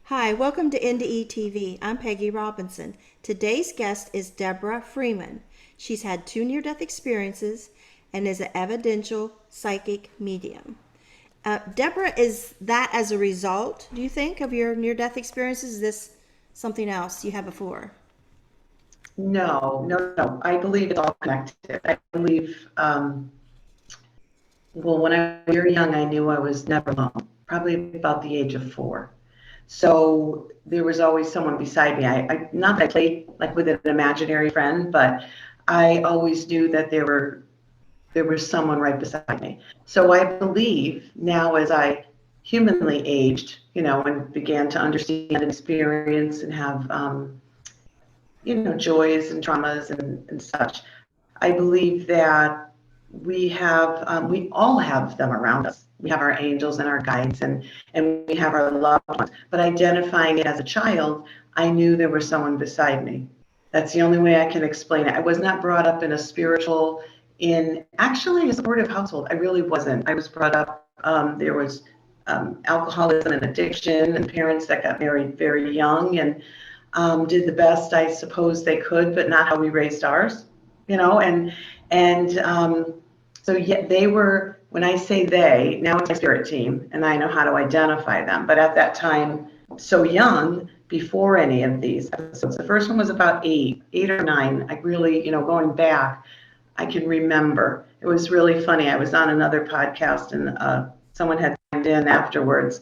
Hi, welcome to NDE TV. I'm Peggy Robinson. Today's guest is Deborah Freeman. She's had two near-death experiences and is an evidential psychic medium. Deborah, is that as a result, do you think, of your near-death experiences? Is this something else you had before? No. I believe it's all connected. I believe, well, when I was very young, I knew I was never alone, probably about the age of 4. So there was always someone beside me. Not that I played like with an imaginary friend, but I always knew that there was someone right beside me. So I believe now, as I humanly aged, and began to understand and experience and have, joys and traumas and such, I believe that we all have them around us. We have our angels and our guides, and we have our loved ones. But identifying it as a child, I knew there was someone beside me. That's the only way I can explain it. I was not brought up in a spiritual, in actually a supportive household. I really wasn't. I was brought up, there was alcoholism and addiction, and parents that got married very young, and did the best I suppose they could, but not how we raised ours, and so yeah, they were, when I say they, now it's my spirit team, and I know how to identify them. But at that time, so young, before any of these episodes, the first one was about 8 or 9. I really, going back, I can remember. It was really funny. I was on another podcast, and someone had chimed in afterwards,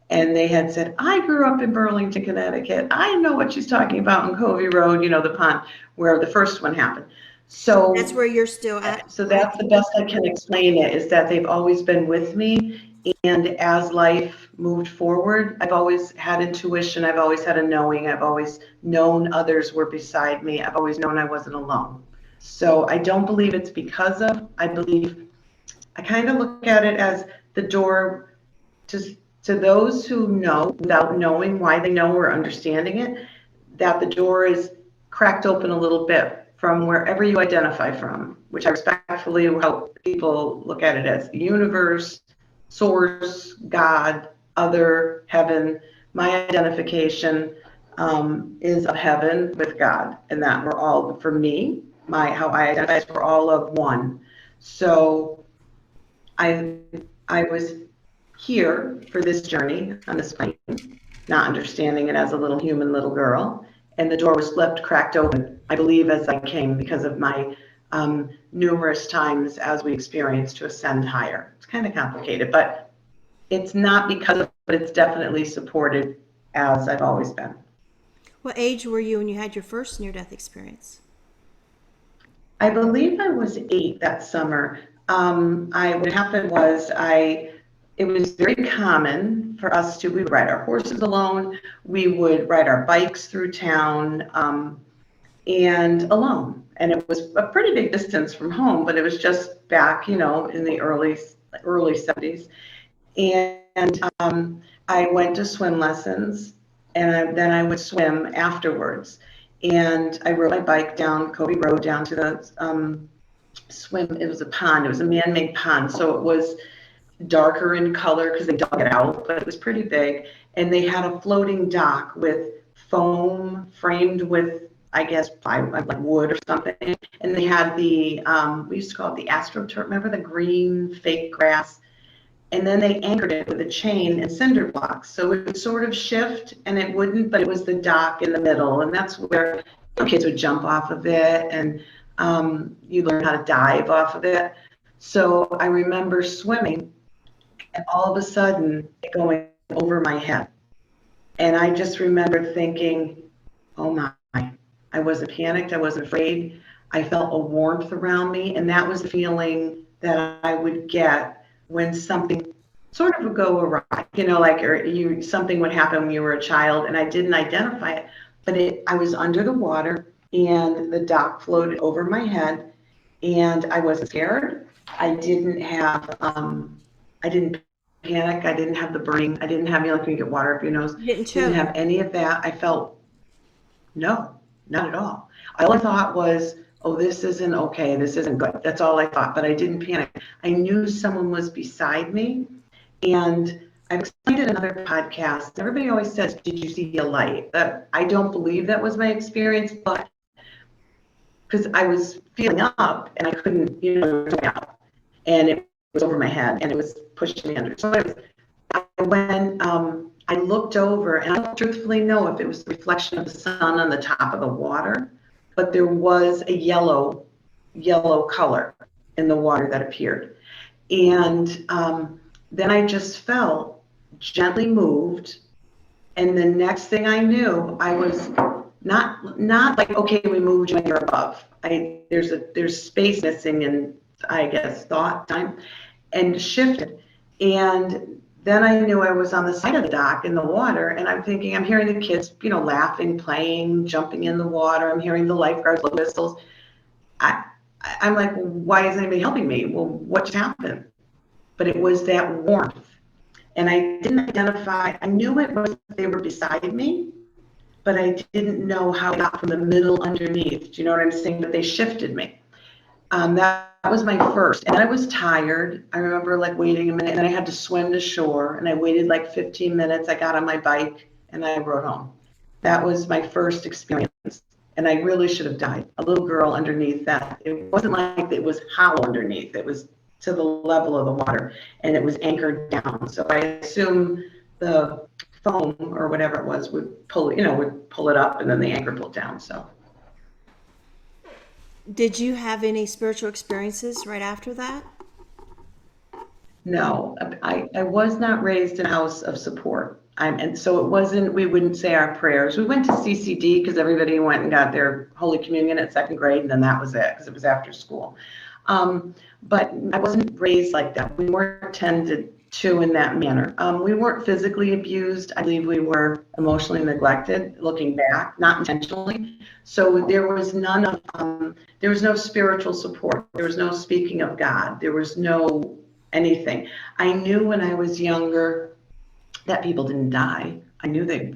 and they had said, I grew up in Burlington, Connecticut. I know what she's talking about in Covey Road, the pond where the first one happened. That's So, where you're still at, so right? that's the best I can explain it, is that they've always been with me. And as life moved forward, I've always had intuition. I've always had a knowing. I've always known others were beside me. I've always known I wasn't alone. So I don't believe it's because of, I believe, I kind of look at it as the door to those who know without knowing why they know or understanding it, that the door is cracked open a little bit from wherever you identify from, which I respectfully help people look at it as the universe, source, God, other, heaven. My identification is of heaven with God, and that we're all, for me, how I identify is we're all of one. So I I was here for this journey on this plane, not understanding it as a little human little girl, and the door was left cracked open, I believe, as I came because of my numerous times as we experienced to ascend higher. It's kind of complicated, but it's not because of, but it's definitely supported as I've always been. What age were you when you had your first near-death experience? I believe I was 8 that summer. What happened was it was very common for us to, we would ride our horses alone, we would ride our bikes through town, and alone. And it was a pretty big distance from home, but it was just back, in the early 70s. And I went to swim lessons, and then I would swim afterwards. And I rode my bike down Covey Road down to the swim. It was a pond. It was a man-made pond, so it was darker in color because they dug it out, but it was pretty big. And they had a floating dock with foam framed with, I guess, plywood, like wood or something. And they had we used to call it the astroturf. Remember the green fake grass? And then they anchored it with a chain and cinder blocks. So it would sort of shift and it wouldn't, but it was the dock in the middle. And that's where kids would jump off of it, and you learn how to dive off of it. So I remember swimming and all of a sudden it going over my head. And I just remember thinking, oh my, I wasn't panicked. I wasn't afraid. I felt a warmth around me. And that was the feeling that I would get when something sort of would go awry, like something would happen when you were a child, and I didn't identify it, but I was under the water and the dock floated over my head, and I wasn't scared. I didn't panic. I didn't have the burning. I didn't have, like when you get water up your nose. You didn't Didn't choke. have any of that. I felt no, not at all. All I thought was, oh, this isn't okay. This isn't good. That's all I thought, but I didn't panic. I knew someone was beside me, and I've explained in another podcast. Everybody always says, "Did you see a light?" I don't believe that was my experience, but because I was feeling up and I couldn't, out, and it was over my head and it was pushing me under. So I looked over, and I don't truthfully know if it was the reflection of the sun on the top of the water, but there was a yellow color in the water that appeared. And then I just felt gently moved. And the next thing I knew, I was not like, okay, we moved you and you're above. There's space missing in, I guess, thought time, and shifted. And then I knew I was on the side of the dock in the water, and I'm thinking, I'm hearing the kids, laughing, playing, jumping in the water. I'm hearing the lifeguards blow whistles. I'm like, well, why isn't anybody helping me? Well, what just happened? But it was that warmth. And I didn't identify, I knew it was, they were beside me, but I didn't know how I got from the middle underneath. Do you know what I'm saying? But they shifted me. That was my first. And I was tired. I remember like waiting a minute, and then I had to swim to shore, and I waited like 15 minutes. I got on my bike and I rode home. That was my first experience. And I really should have died. A little girl underneath that. It wasn't like it was hollow underneath. It was to the level of the water, and it was anchored down. So I assume the foam or whatever it was would pull it up, and then the anchor pulled down. So. Did you have any spiritual experiences right after that? No, I was not raised in a house of support. And so it wasn't, we wouldn't say our prayers. We went to CCD because everybody went and got their Holy Communion at second grade, and then that was it because it was after school. But I wasn't raised like that. We weren't tended to in that manner. We weren't physically abused. I believe we were emotionally neglected, looking back, not intentionally. So there was there was no spiritual support. There was no speaking of God. There was no anything. I knew when I was younger that people didn't die. I knew they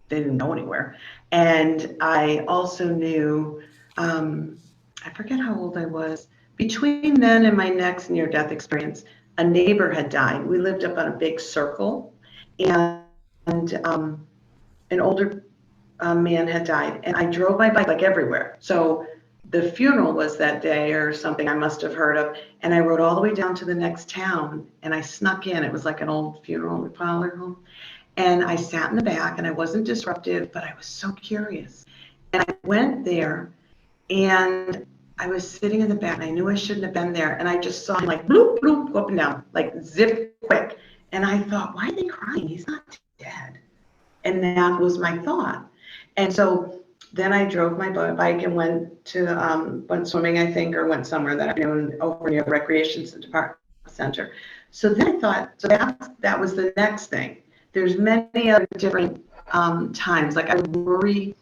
didn't go anywhere. And I also knew, I forget how old I was. Between then and my next near-death experience, a neighbor had died. We lived up on a big circle, and an older man had died, and I drove my bike like everywhere. So the funeral was that day or something I must have heard of, and I rode all the way down to the next town, and I snuck in. It was like an old funeral parlor home, and I sat in the back, and I wasn't disruptive, but I was so curious. And I went there, and I was sitting in the back, and I knew I shouldn't have been there, and I just saw him like bloop, bloop, go up and down, like zip quick. And I thought, why are they crying? He's not dead. And that was my thought. And so then I drove my bike and went swimming, I think, or went somewhere that I knew over near the recreation center. So then I thought, so that was the next thing. There's many other different times. Like I would worry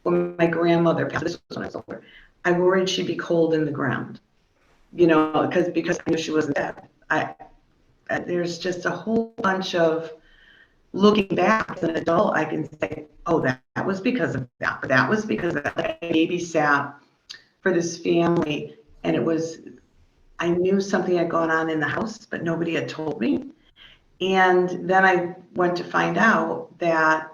when my grandmother passed. This was when I was older. I worried she'd be cold in the ground, because I knew she wasn't dead. There's just a whole bunch of, looking back as an adult, I can say, oh, that was because of that, or that was because of that. Like I babysat for this family, and I knew something had gone on in the house, but nobody had told me. And then I went to find out that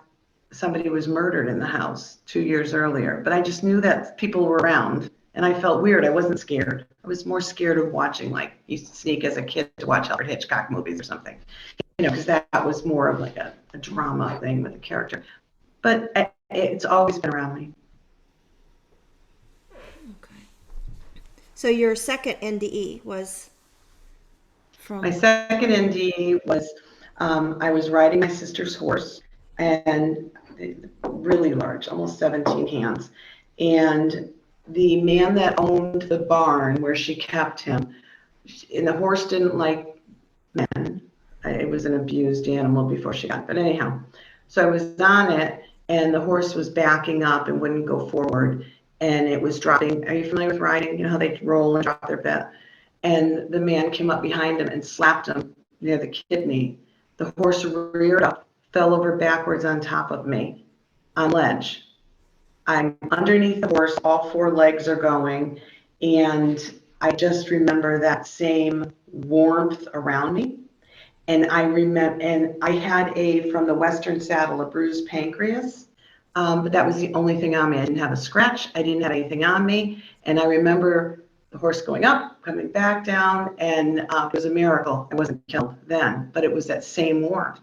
somebody was murdered in the house 2 years earlier, but I just knew that people were around, and I felt weird. I wasn't scared. I was more scared of watching, like, used to sneak as a kid to watch Alfred Hitchcock movies or something, because that was more of like a drama thing with the character. But it's always been around me. Okay. So your second NDE was from? My second NDE was, I was riding my sister's horse, and really large, almost 17 hands. And the man that owned the barn where she kept him, and the horse didn't like men. It was an abused animal before she got it. But anyhow, so I was on it, and the horse was backing up and wouldn't go forward, and it was dropping. Are you familiar with riding? You know how they roll and drop their bit? And the man came up behind him and slapped him near the kidney. The horse reared up, fell over backwards on top of me on ledge. I'm underneath the horse, all four legs are going, and I just remember that same warmth around me. And I remember, and I had from the Western saddle, a bruised pancreas. But that was the only thing on me. I didn't have a scratch. I didn't have anything on me. And I remember the horse going up, coming back down, and it was a miracle. I wasn't killed then, but it was that same warmth.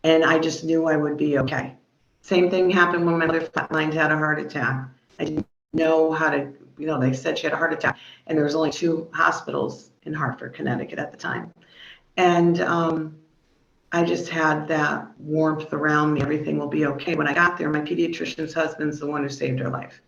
And I just knew I would be okay. Same thing happened when my mother flatlined, had a heart attack. I didn't know how to, they said she had a heart attack, and there was only 2 hospitals in Hartford, Connecticut at the time. And I just had that warmth around me. Everything will be okay. When I got there, my pediatrician's husband's the one who saved her life.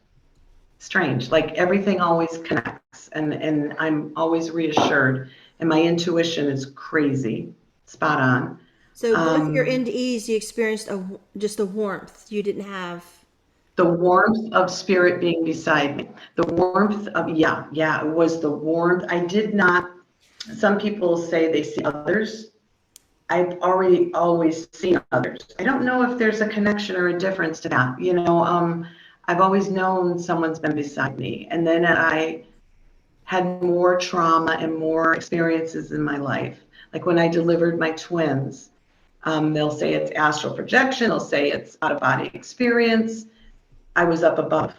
Strange, like everything always connects, and I'm always reassured, and my intuition is crazy, spot on. So both your NDEs, you experienced just a warmth. You didn't have. The warmth of spirit being beside me. The warmth of, yeah, it was the warmth. I did not, some people say they see others. I've already always seen others. I don't know if there's a connection or a difference to that. I've always known someone's been beside me. And then I had more trauma and more experiences in my life. Like when I delivered my twins, they'll say it's astral projection. They'll say it's out-of-body experience. I was up above,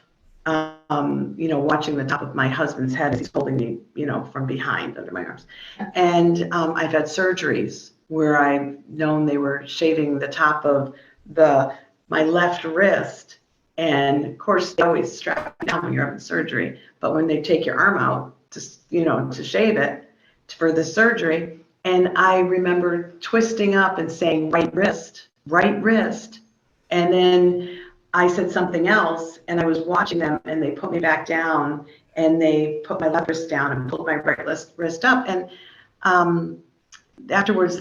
watching the top of my husband's head as he's holding me, from behind under my arms. And I've had surgeries where I've known they were shaving the top of my left wrist. And of course, they always strap you down when you're having surgery. But when they take your arm out to shave it for the surgery, and I remember twisting up and saying right wrist. And then I said something else, and I was watching them, and they put me back down, and they put my left wrist down and pulled my right wrist up. And afterwards,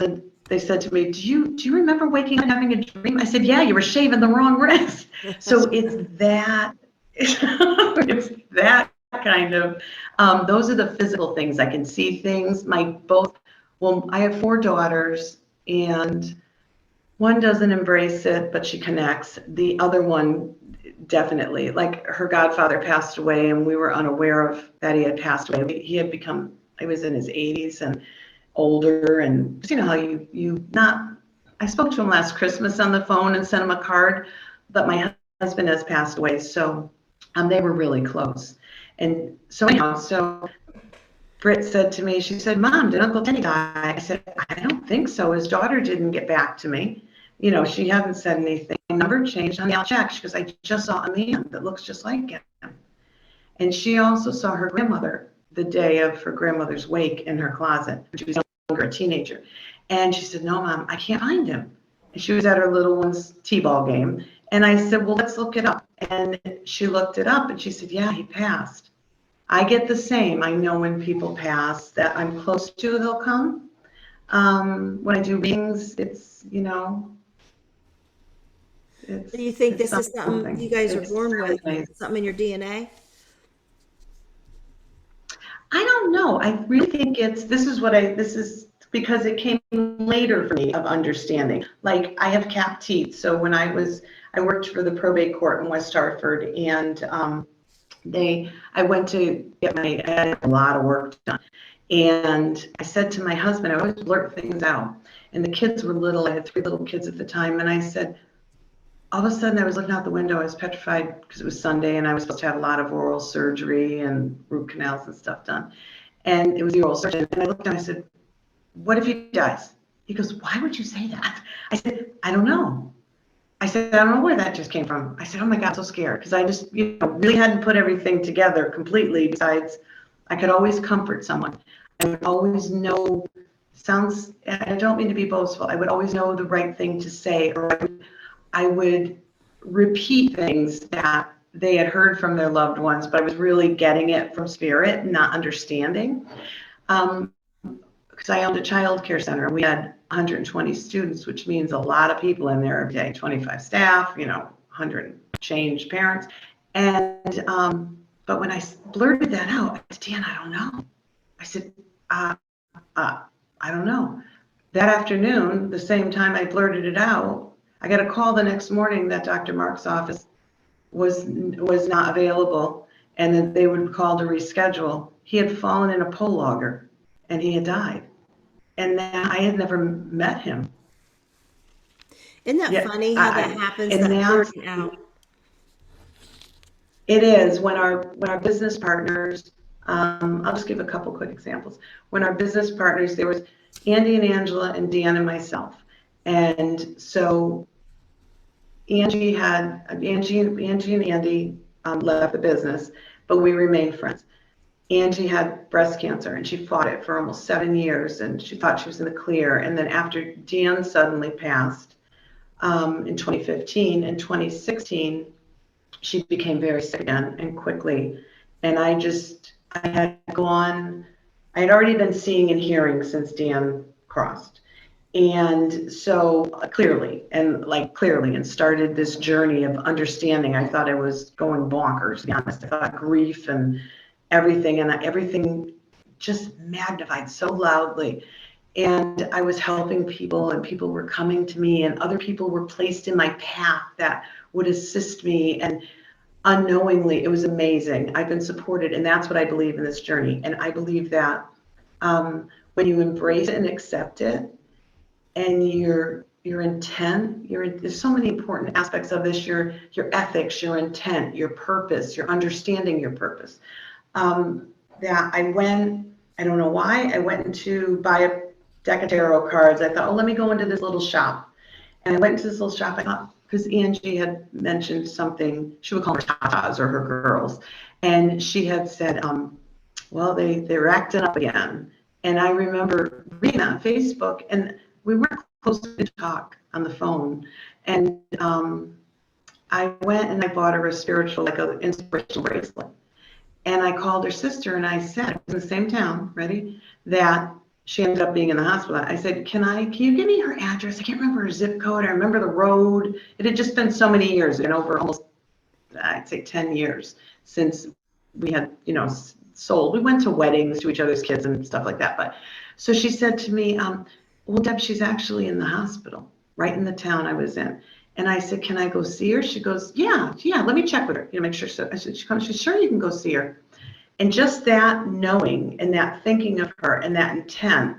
they said to me, do you remember waking up and having a dream? I said, yeah, you were shaving the wrong wrist. So it's that, it's that kind of, those are the physical things. I can see things. I have 4 daughters, and one doesn't embrace it, but she connects. The other one definitely, like her godfather passed away, and we were unaware of that he had passed away. He was in his 80s and older, and how I spoke to him last Christmas on the phone and sent him a card, but my husband has passed away, so they were really close. And so anyhow, Britt said to me, she said, Mom, did Uncle Teddy die? I said, I don't think so. His daughter didn't get back to me. She hasn't said anything. My number changed on the check. She goes, I just saw a man that looks just like him. And she also saw her grandmother the day of her grandmother's wake in her closet. She was younger, a teenager. And she said, no, Mom, I can't find him. And she was at her little one's t-ball game. And I said, well, let's look it up. And she looked it up, and she said, yeah, he passed. I get the same. I know when people pass that I'm close to, they'll come. When I do readings, it's, Do you think this is something you guys are born with? Something in your DNA? I don't know. I really think this is because it came later for me of understanding. Like I have capped teeth. So when I worked for the probate court in West Hartford, and I went to get I had a lot of work done. And I said to my husband, I always blurt things out. And the kids were little. I had 3 little kids at the time. And I said, all of a sudden I was looking out the window. I was petrified because it was Sunday, and I was supposed to have a lot of oral surgery and root canals and stuff done. And it was the oral surgeon. And I looked and I said, what if he dies? He goes, why would you say that? I said, I don't know. I said, I don't know where that just came from. I said, oh my God, I'm so scared. Because I just really hadn't put everything together completely. Besides, I could always comfort someone. I would always know, I don't mean to be boastful, I would always know the right thing to say, or I would repeat things that they had heard from their loved ones, but I was really getting it from spirit, not understanding. Because I owned a child care center. We had 120 students, which means a lot of people in there every day, 25 staff, 100 change parents. And, but when I blurted that out, I said, Dan, I don't know. I said, I don't know. That afternoon, the same time I blurted it out, I got a call the next morning that Dr. Mark's office was not available, and that they would call to reschedule. He had fallen in a pole logger, and he had died. and then I had never met him. Isn't that Yeah, funny how that happens, and that that's burden out? it is when our business partners. I'll just give a couple quick examples. When our business partners, there was Andy and Angela and Dan and myself, and so Angie and Andy left the business, but we remained friends. Angie had breast cancer and she fought it for almost 7 years and she thought she was in the clear. And then after Dan suddenly passed in 2015, in 2016, she became very sick again and quickly. And I had already been seeing and hearing since Dan crossed. And so clearly, and started this journey of understanding. I thought I was going bonkers, to be honest. I thought grief and everything just magnified so loudly. And I was helping people, and people were coming to me, and other people were placed in my path that would assist me. And unknowingly, it was amazing. I've been supported, and that's what I believe in this journey. And I believe that when you embrace it and accept it, and your intent, there's so many important aspects of this, your ethics, your intent, your purpose, your understanding your purpose. That I don't know why, I went to buy a deck of tarot cards. I thought, oh, let me go into this little shop. And I went into this little shop, I thought, because Angie had mentioned something, she would call her tatas or her girls. And she had said, well, they're acting up again. And I remember reading on Facebook, and we weren't close to talk on the phone. And I went and I bought her a spiritual, like an inspirational bracelet. And I called her sister and I said, it was in the same town, ready, that she ended up being in the hospital. I said, can you give me her address? I can't remember her zip code. I remember the road. It had just been so many years, and over almost, I'd say 10 years since we had, sold. We went to weddings to each other's kids and stuff like that. But so she said to me, well, Deb, she's actually in the hospital, right in the town I was in. And I said, can I go see her? She goes, yeah, let me check with her, make sure. So I said, she's sure you can go see her. And just that knowing and that thinking of her and that intent,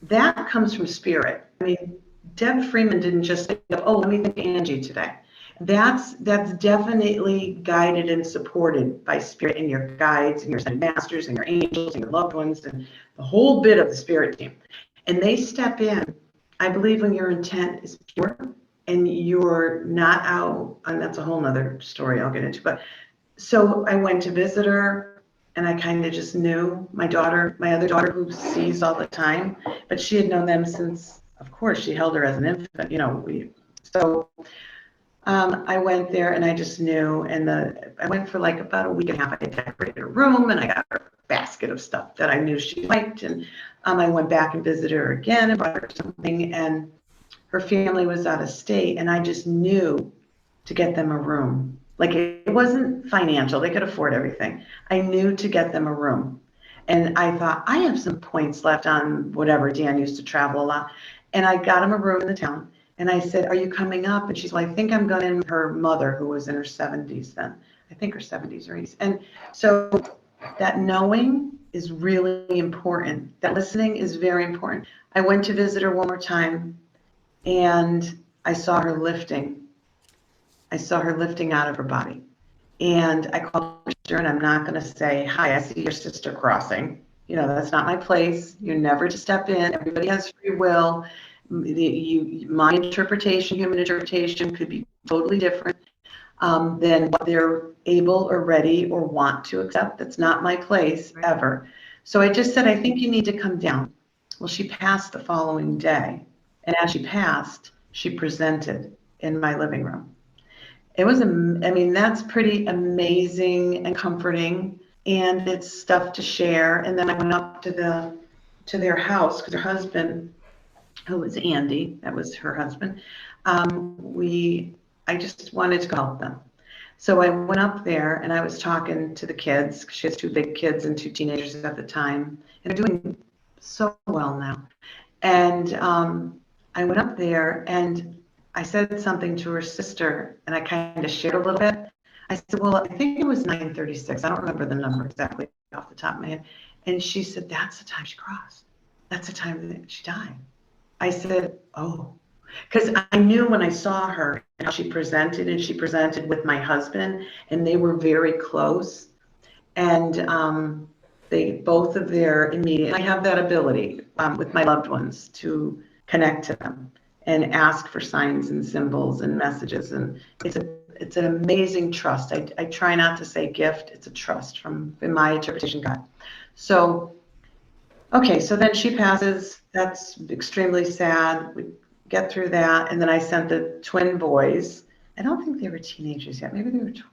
that comes from spirit. I mean, Deb Freeman didn't just think of, oh, let me think of Angie today. That's definitely guided and supported by spirit and your guides and your masters and your angels and your loved ones and the whole bit of the spirit team. And they step in, I believe, when your intent is pure and you're not out, and that's a whole nother story I'll get into. But so I went to visit her, and I kind of just knew my other daughter who sees all the time, but she had known them since, of course, she held her as an infant, I went there and I just knew, and I went for like about a week and a half. I decorated her room and I got her a basket of stuff that I knew she liked, and I went back and visited her again and brought her something, and her family was out of state, and I just knew to get them a room. Like, it wasn't financial, they could afford everything. I knew to get them a room. And I thought, I have some points left on whatever. Dan used to travel a lot. And I got him a room in the town. And I said, are you coming up? And she's like, I think I'm going in. Her mother, who was in her 70s then, I think her 70s or 80s. And so that knowing is really important. That listening is very important. I went to visit her one more time, and I saw her lifting. I saw her lifting out of her body. And I called her sister, and I'm not going to say, hi, I see your sister crossing. That's not my place. You're never to step in. Everybody has free will. My interpretation, human interpretation, could be totally different than what they're able or ready or want to accept. That's not my place ever. So I just said, I think you need to come down. Well, she passed the following day. And as she passed, she presented in my living room. It was, that's pretty amazing and comforting, and it's stuff to share. And then I went up to their house because her husband, who was Andy, that was her husband, I just wanted to help them. So I went up there and I was talking to the kids. She has 2 big kids and 2 teenagers at the time, and they're doing so well now. And I went up there and I said something to her sister, and I kind of shared a little bit. I said, well, I think it was 9:36. I don't remember the number exactly off the top of my head. And she said, that's the time she crossed. that's the time that she died. I said, oh, because I knew when I saw her how she presented, and she presented with my husband, and they were very close. And they both of their immediate, I have that ability with my loved ones to connect to them and ask for signs and symbols and messages. And it's an amazing trust. I try not to say gift, it's a trust from, in my interpretation, God. So, okay, so then she passes. That's extremely sad. We get through that. And then I sent the twin boys. I don't think they were teenagers yet. Maybe they were 12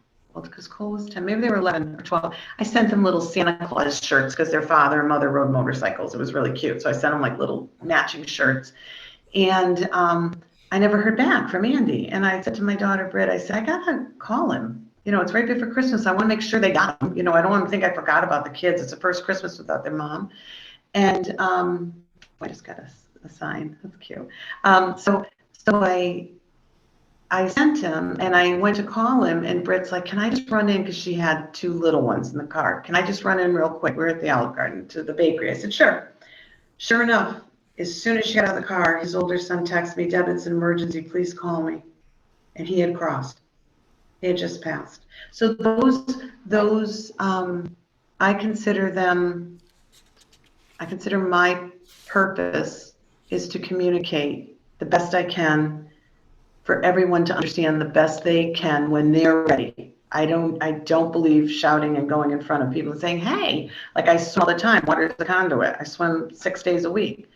because Cole was 10. Maybe they were 11 or 12. I sent them little Santa Claus shirts because their father and mother rode motorcycles. It was really cute. So I sent them like little matching shirts. And I never heard back from Andy. And I said to my daughter, Britt, I said, I got to call him. You know, it's right before Christmas. I want to make sure they got him. You know, I don't want to think I forgot about the kids. It's the first Christmas without their mom. And I just got a sign. That's cute. So I sent him, and I went to call him, and Britt's like, can I just run in? Because she had two little ones in the car. Can I just run in real quick? We're at the Olive Garden to the bakery. I said, sure. Sure enough, as soon as she got out of the car, his older son texted me, Deb, it's an emergency. Please call me. And he had crossed. He had just passed. So those I consider them, I consider my purpose is to communicate the best I can for everyone to understand the best they can when they're ready. I don't believe shouting and going in front of people and saying, hey, like I swim all the time, water's the conduit. I swim 6 days a week.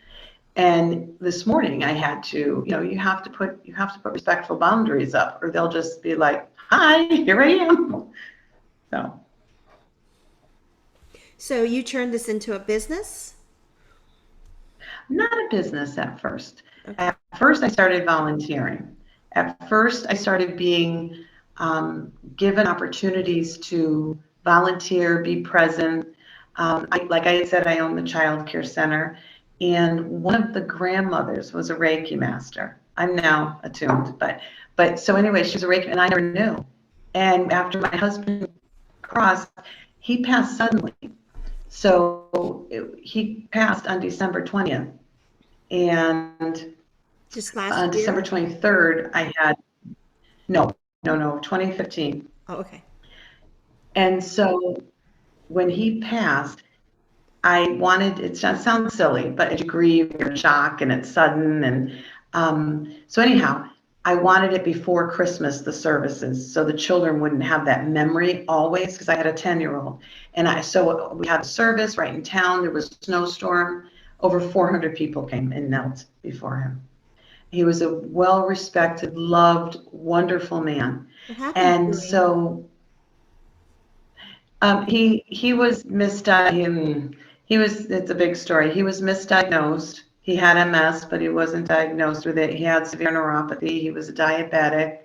And this morning I had to, you know, you have to put respectful boundaries up, or they'll just be like, hi, here I am. So you turned this into a business? Not a business at first. Okay. At first, I started volunteering. At first, I started being given opportunities to volunteer, be present. Like I said, I own the child care center, and one of the grandmothers was a Reiki master. I'm now attuned, but so anyway, she was a Reiki, and I never knew. And after my husband crossed, he passed suddenly. So he passed on December 20th. And Just last on year? December 23rd, I had, no, 2015. Oh, okay. And so when he passed, I wanted, it sounds silly, but as you grieve, you're in shock and it's sudden. And so anyhow, I wanted it before Christmas, the services, so the children wouldn't have that memory always, because I had a 10-year-old. And so we had a service right in town. There was a snowstorm. Over 400 people came and knelt before him. He was a well-respected, loved, wonderful man. What happened And to him? so he was misdiagnosed. It's a big story. He was misdiagnosed. He had MS, but he wasn't diagnosed with it. He had severe neuropathy. He was a diabetic,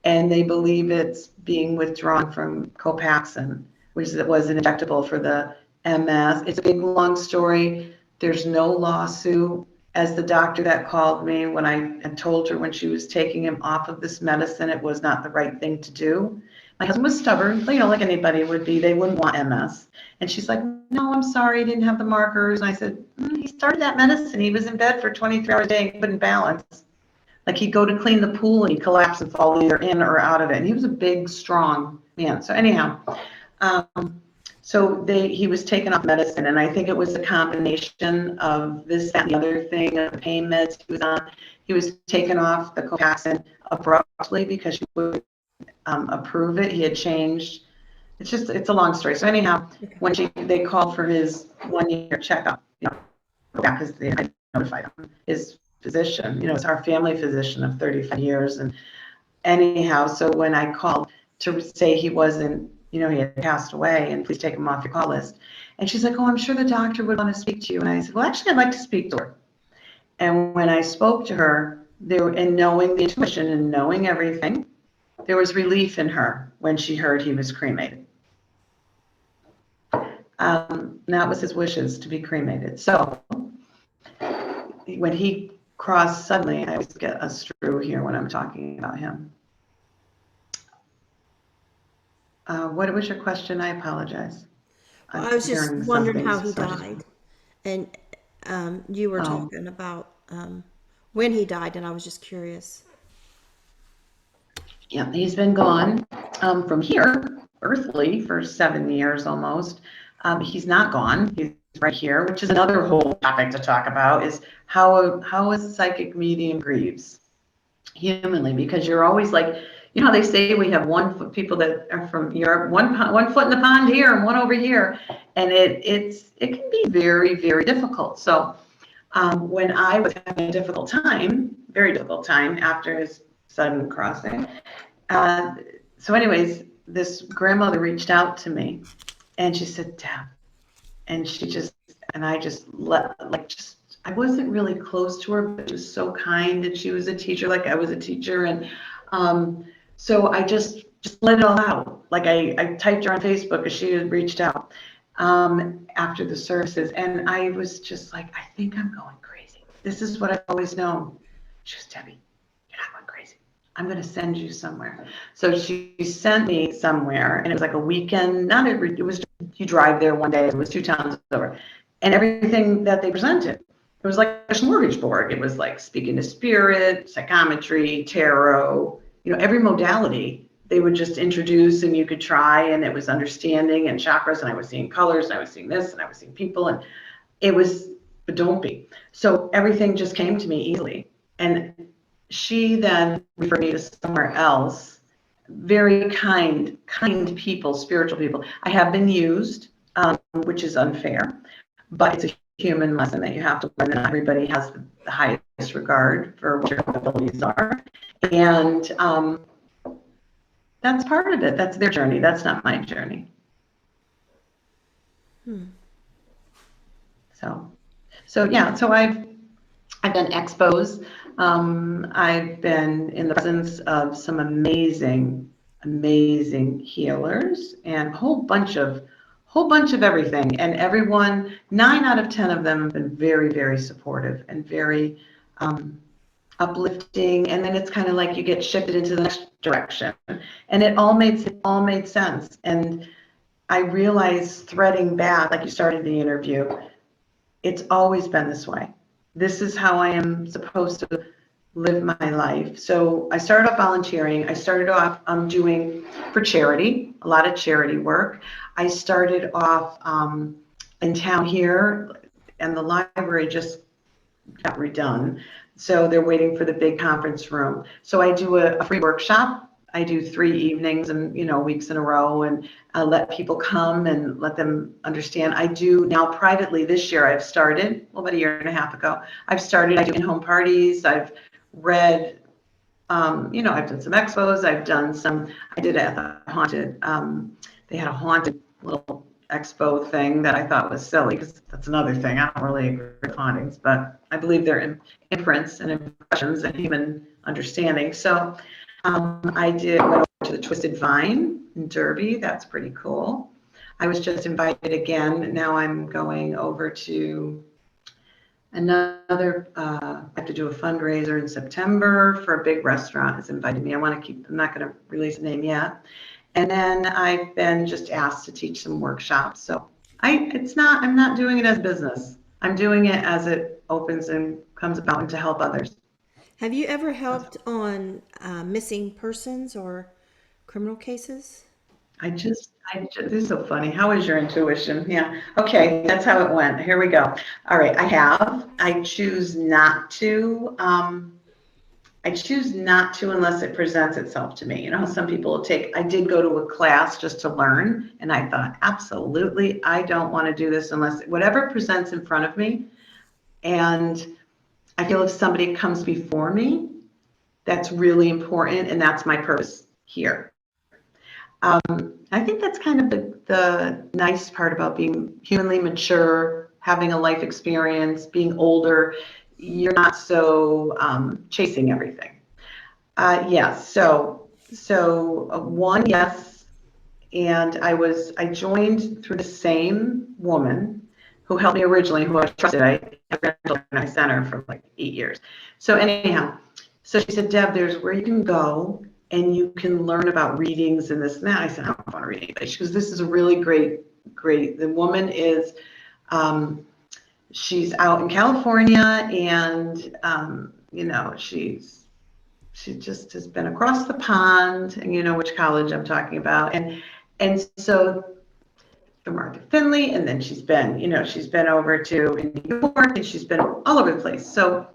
and they believe it's being withdrawn from Copaxone, which was an injectable for the MS. It's a big, long story. There's no lawsuit. As the doctor that called me, when I had told her when she was taking him off of this medicine, it was not the right thing to do. My husband was stubborn, you know, like anybody would be. They wouldn't want MS. And she's like, no, I'm sorry, I didn't have the markers. And I said, he started that medicine. He was in bed for 23 hours a day and couldn't balance. Like he'd go to clean the pool and he'd collapse and fall either in or out of it. And he was a big, strong man. So anyhow, he was taken off medicine, and I think it was a combination of this, that, and the other thing, of the pain meds he was on. He was taken off the Copaxone abruptly because she wouldn't approve it. He had changed. It's a long story. So anyhow, when they called for his 1-year checkup, you know, because they had notified him, his physician, you know, it's our family physician of 35 years. And anyhow, so when I called to say he wasn't, you know, he had passed away and please take him off your call list. And she's like, oh, I'm sure the doctor would want to speak to you. And I said, well, actually, I'd like to speak to her. And when I spoke to her, and knowing the intuition and knowing everything, there was relief in her when she heard he was cremated. That was his wishes, to be cremated. So when he crossed suddenly, I always get a strew here when I'm talking about him. What was your question? I apologize. Well, I was just wondering how he died. And You were Oh, talking about when he died, and I was just curious. yeah, he's been gone from here, earthly, for 7 years almost. He's not gone. He's right here, which is another whole topic to talk about, is how a psychic medium grieves humanly, because you're always like, you know how they say we have one foot people that are from Europe, one foot in the pond here and one over here, and it can be very, very difficult. So when I was having a difficult time, very difficult time after his sudden crossing, uh, so anyways, this grandmother reached out to me and she said, Deb, and she just, and I just I wasn't really close to her, but she was so kind, and she was a teacher like I was a teacher. And so I just let it all out. Like I typed her on Facebook as she had reached out after the services. And I was just like, I think I'm going crazy. This is what I've always known. She was, Debbie, you're not going crazy. I'm going to send you somewhere. So she sent me somewhere, and it was like a weekend. Not every, it was, you drive there one day. It was 2 towns over, and everything that they presented, it was like a smorgasbord. It was like speaking to spirit, psychometry, tarot, every modality they would just introduce and you could try, and it was understanding and chakras, and I was seeing colors, and I was seeing this, and I was seeing people, and it was, but don't be. So everything just came to me easily. And she then referred me to somewhere else. Very kind people, spiritual people. I have been used, which is unfair, but it's a human lesson that you have to learn, that everybody has the highest regard for what your abilities are. And that's part of it. That's their journey. That's not my journey. So yeah, so I've done expos. I've been in the presence of some amazing, amazing healers, and a whole bunch of everything. And everyone, 9 out of 10 of them have been very, very supportive and very uplifting. And then it's kind of like you get shifted into the next direction, and it all made sense. And I realized, threading back, like you started the interview, it's always been this way. This is how I am supposed to live my life. So I started off volunteering. I started off doing for charity, a lot of charity work. I started off in town here, and the library just got redone. So they're waiting for the big conference room. So I do a free workshop. I do 3 evenings and weeks in a row, and let people come and let them understand. I do now privately this year. I've started, well, about a year and a half ago. I do in-home parties. I've read, I've done some expos. I did at the haunted. They had a haunted little expo thing that I thought was silly, because that's another thing. I don't really agree with hauntings, but I believe they're imprints and impressions and human understanding. So went over to the Twisted Vine in Derby. That's pretty cool. I was just invited again. Now I'm going over to another, I have to do a fundraiser in September for a big restaurant has invited me. I'm not going to release the name yet. And then I've been just asked to teach some workshops. So I'm not doing it as business. I'm doing it as it opens and comes about, and to help others. Have you ever helped on missing persons or criminal cases? This is so funny. How is your intuition? Yeah. Okay, that's how it went. Here we go. All right, I have. I choose not to. I choose not to unless it presents itself to me. Some people will take. I did go to a class just to learn, and I thought, absolutely, I don't want to do this unless whatever presents in front of me. And I feel if somebody comes before me, that's really important, and that's my purpose here. I think that's kind of the nice part about being humanly mature, having a life experience, being older. You're not so chasing everything. Yes. So one, yes. And I joined through the same woman who helped me originally, who I trusted. I sent her for like 8 years. So anyhow, so she said, Deb, there's where you can go and you can learn about readings and this and that. I said, I don't want to read anybody. She goes, this is a really great. The woman is she's out in California, and she just has been across the pond, and you know which college I'm talking about, and so from Martha Finley, and then she's been over to in New York, and she's been all over the place. So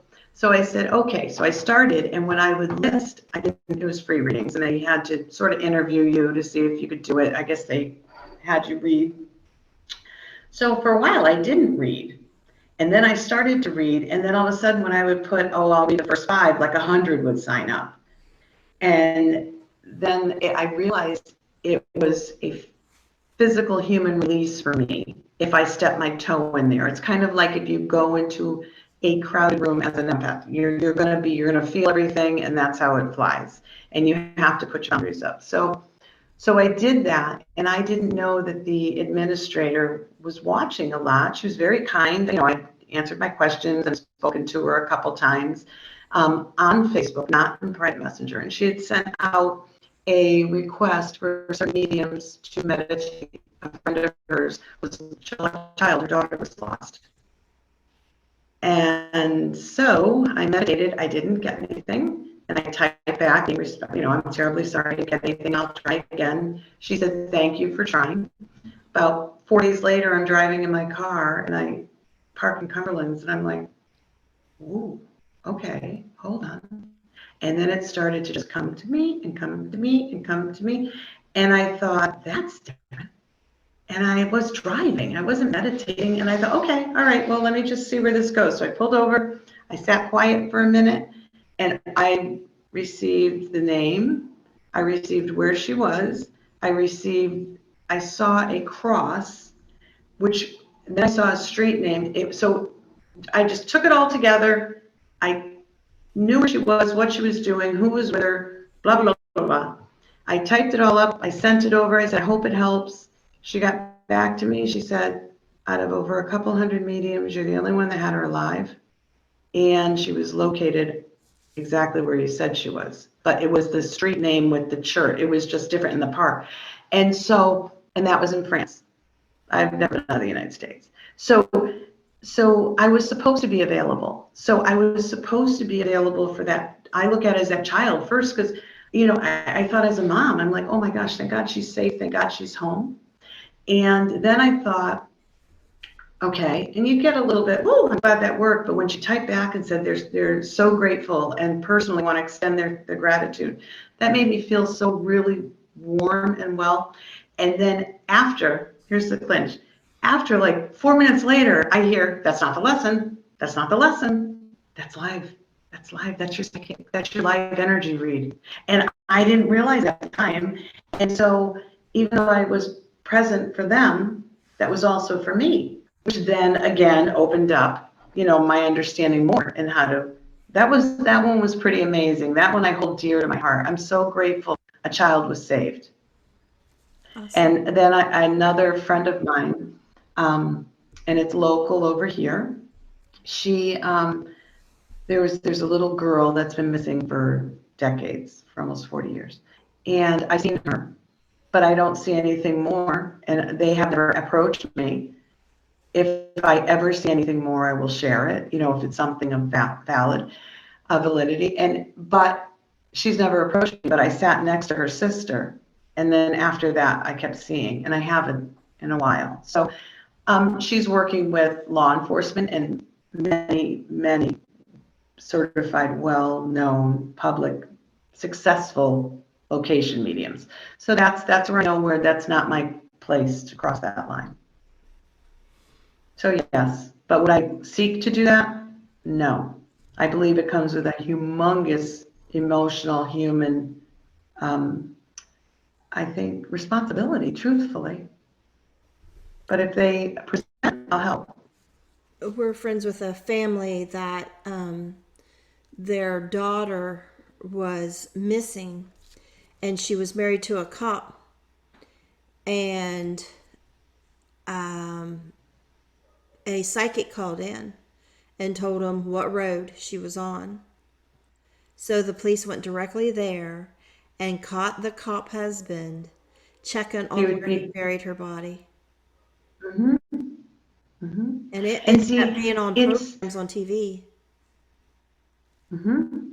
I said, okay. So I started, and when I would list, it was free readings, and they had to sort of interview you to see if you could do it. I guess they had you read. So for a while, I didn't read. And then I started to read, and then all of a sudden, when I would put, oh, I'll read the first 5, like 100 would sign up. And then I realized it was a physical human release for me if I step my toe in there. It's kind of like if you go into a crowded room as an empath. You're gonna feel everything, and that's how it flies. And you have to put your boundaries up. So I did that, and I didn't know that the administrator was watching a lot. She was very kind. I answered my questions and spoken to her a couple times on Facebook, not in private messenger. And she had sent out a request for certain mediums to meditate. A friend of hers was a child, her daughter was lost. And so I meditated. I didn't get anything. And I typed back, I'm terribly sorry I didn't get anything. I'll try again. She said, thank you for trying. About 4 days later, I'm driving in my car, and I park in Cumberland's, and I'm like, ooh, okay, hold on. And then it started to just come to me and come to me and come to me. And I thought, that's different. And I was driving, I wasn't meditating. And I thought, okay, all right, well, let me just see where this goes. So I pulled over, I sat quiet for a minute, and I received the name, I received where she was, I saw a cross, which then I saw a street name. So I just took it all together. I knew where she was, what she was doing, who was with her, blah, blah, blah, blah. I typed it all up. I sent it over. I said, I hope it helps. She got back to me. She said, out of over a couple hundred mediums, you're the only one that had her alive. And she was located exactly where you said she was. But it was the street name with the church. It was just different in the park. And that was in France. I've never been out of the United States. So I was supposed to be available. So I was supposed to be available for that. I look at it as that child first, because, I thought as a mom, I'm like, oh my gosh, thank God she's safe. Thank God she's home. And then I thought, okay, and you get a little bit, oh, I'm glad that worked. But when she typed back and said they're so grateful and personally want to extend their gratitude, that made me feel so really warm and well. And then here's the clinch. After like 4 minutes later, I hear, that's not the lesson. That's not the lesson. That's live. That's live. That's your live energy read. And I didn't realize at the time. And so even though I was present for them, that was also for me, which then again opened up, my understanding more and that one was pretty amazing. That one I hold dear to my heart. I'm so grateful a child was saved. Awesome. And then another friend of mine, and it's local over here. She, there's a little girl that's been missing for decades, for almost 40 years. And I've seen her, but I don't see anything more. And they have never approached me. If I ever see anything more, I will share it, if it's something of validity. But she's never approached me, but I sat next to her sister. And then after that, I kept seeing, and I haven't in a while. So she's working with law enforcement and many, many certified, well-known, public, successful location mediums. So that's where I know where that's not my place to cross that line. So yes, but would I seek to do that? No. I believe it comes with a humongous emotional, human, I think, responsibility, truthfully. But if they present, I'll help. We're friends with a family that their daughter was missing, and she was married to a cop. And a psychic called in and told him what road she was on. So the police went directly there and caught the cop husband checking on where he buried her body. Mm-hmm. Mm-hmm. And it And ended up see, being on it's programs on TV. mhm,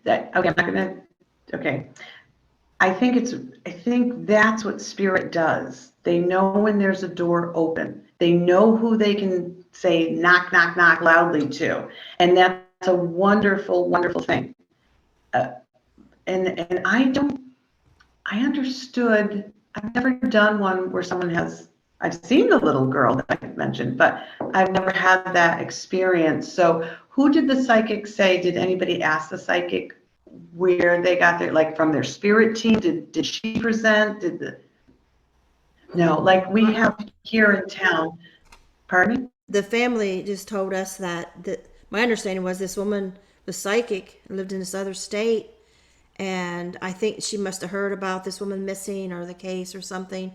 that okay. I'm not gonna. Okay, I think that's what spirit does. They know when there's a door open. They know who they can say knock, knock, knock loudly to, and that's a wonderful, wonderful thing. Uh, and I understood. I've never done one where someone has. I've seen the little girl that I mentioned, but I've never had that experience. So, who did the psychic say? Did anybody ask the psychic where they got their, like, from their spirit team? Did she present? Did the no, like we have here in town. Pardon me? The family just told us that my understanding was this woman was psychic and lived in this other state, and I think she must have heard about this woman missing or the case or something,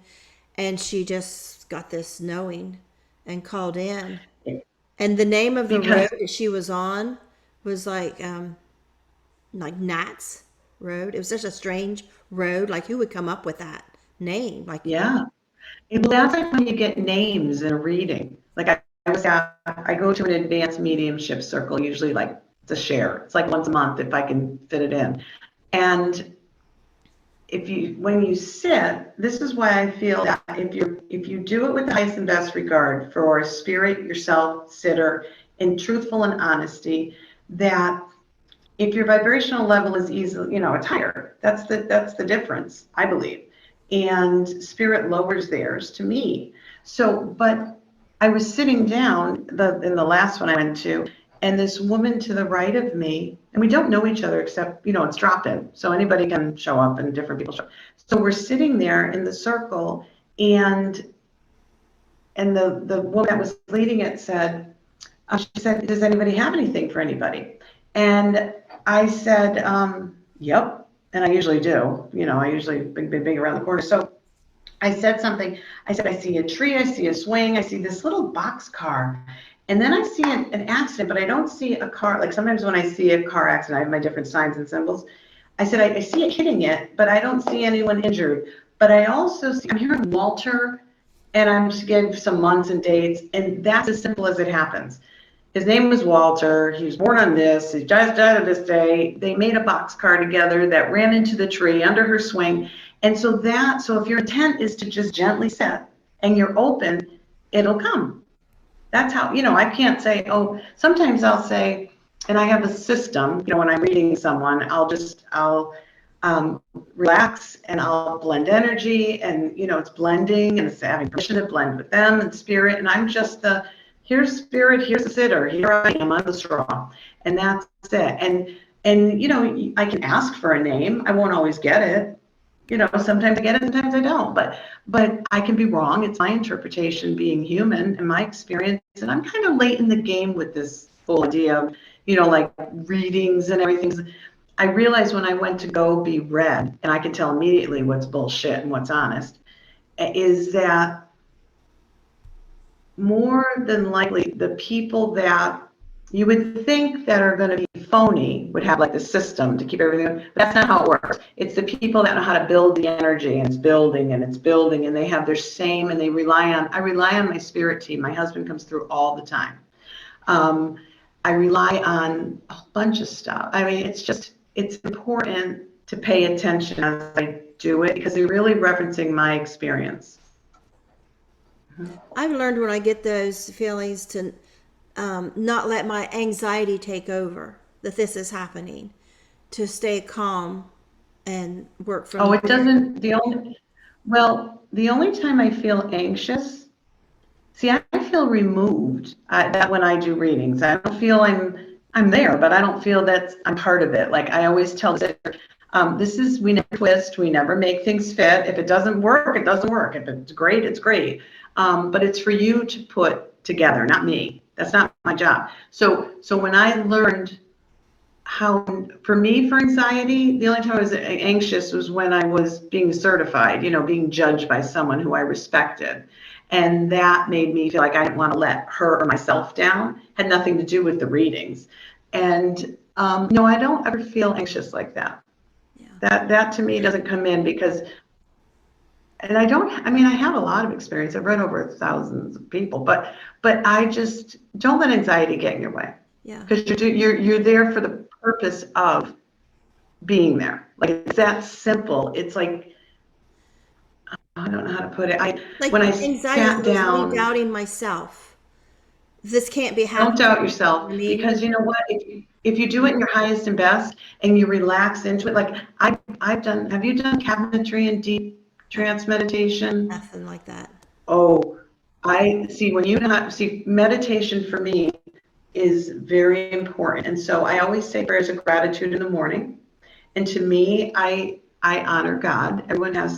and she just got this knowing and called in. And the name of the road Because that she was on was like Nats Road. It was such a strange road. Like who would come up with that name? Like yeah, well, that's like when you get names in a reading. Like I go to an advanced mediumship circle, usually like to share. It's like once a month if I can fit it in. And when you sit, this is why I feel that if you do it with the highest and best regard for spirit, yourself, sitter, and truthful and honesty, that if your vibrational level is easily, it's higher. That's the difference, I believe. And spirit lowers theirs to me. So, but I was sitting down in the last one I went to, and this woman to the right of me, and we don't know each other except, it's drop in. So anybody can show up and different people show up. So we're sitting there in the circle, and the woman that was leading it said, she said, does anybody have anything for anybody? And I said, yep. And I usually do. I usually big around the corner. So I said something. I said, I see a tree, I see a swing, I see this little box car. And then I see an accident, but I don't see a car. Like sometimes when I see a car accident, I have my different signs and symbols. I said, I see it hitting it, but I don't see anyone injured. But I also see, I'm hearing Walter, and I'm just getting some months and dates, and that's as simple as it happens. His name was Walter. He was born on this. He just died on this day. They made a boxcar together that ran into the tree under her swing. And so if your intent is to just gently sit and you're open, it'll come. That's how, I can't say, oh, sometimes I'll say, and I have a system, when I'm reading someone, I'll relax and I'll blend energy and, it's blending and it's having permission to blend with them and spirit. And I'm just here's spirit, here's the sitter, here I am on the straw. And that's it. And I can ask for a name. I won't always get it. Sometimes I get it, sometimes I don't. But I can be wrong. It's my interpretation, being human and my experience. And I'm kind of late in the game with this whole idea of, like readings and everything. I realized when I went to go be read, and I can tell immediately what's bullshit and what's honest, is that more than likely the people that you would think that are going to be phony would have like the system to keep everything, but that's not how it works. It's the people that know how to build the energy, and it's building and it's building, and they have their same, and I rely on my spirit team. My husband comes through all the time. I rely on a whole bunch of stuff. I mean, it's important to pay attention as I do it because they're really referencing my experience. I've learned when I get those feelings to not let my anxiety take over that this is happening, to stay calm and work from Oh, it there. doesn't, the only time I feel anxious, see, I feel removed that when I do readings. I don't feel I'm there, but I don't feel that I'm part of it. Like I always tell we never twist, we never make things fit. If it doesn't work, it doesn't work. If it's great, it's great. But it's for you to put together, not me. That's not my job. So when I learned how, for me, for anxiety, the only time I was anxious was when I was being certified, being judged by someone who I respected. And that made me feel like I didn't want to let her or myself down. Had nothing to do with the readings. And no, I don't ever feel anxious like that. Yeah. That to me doesn't come in because and I mean, I have a lot of experience. I've read over thousands of people, but I just don't let anxiety get in your way. Yeah. Because you're there for the purpose of being there. Like, it's that simple. It's like, I don't know how to put it. Like When I anxiety sat was me down, doubting myself. This can't be don't happening. doubt You know yourself, what I mean? because you know what? If you do it in your highest and best and you relax into it, like I've done, have you done cabinetry and deep trance meditation? Nothing like that. Oh, I see. When you not see, meditation for me is very important. And so I always say prayers of gratitude in the morning. And to me, I honor God. Everyone has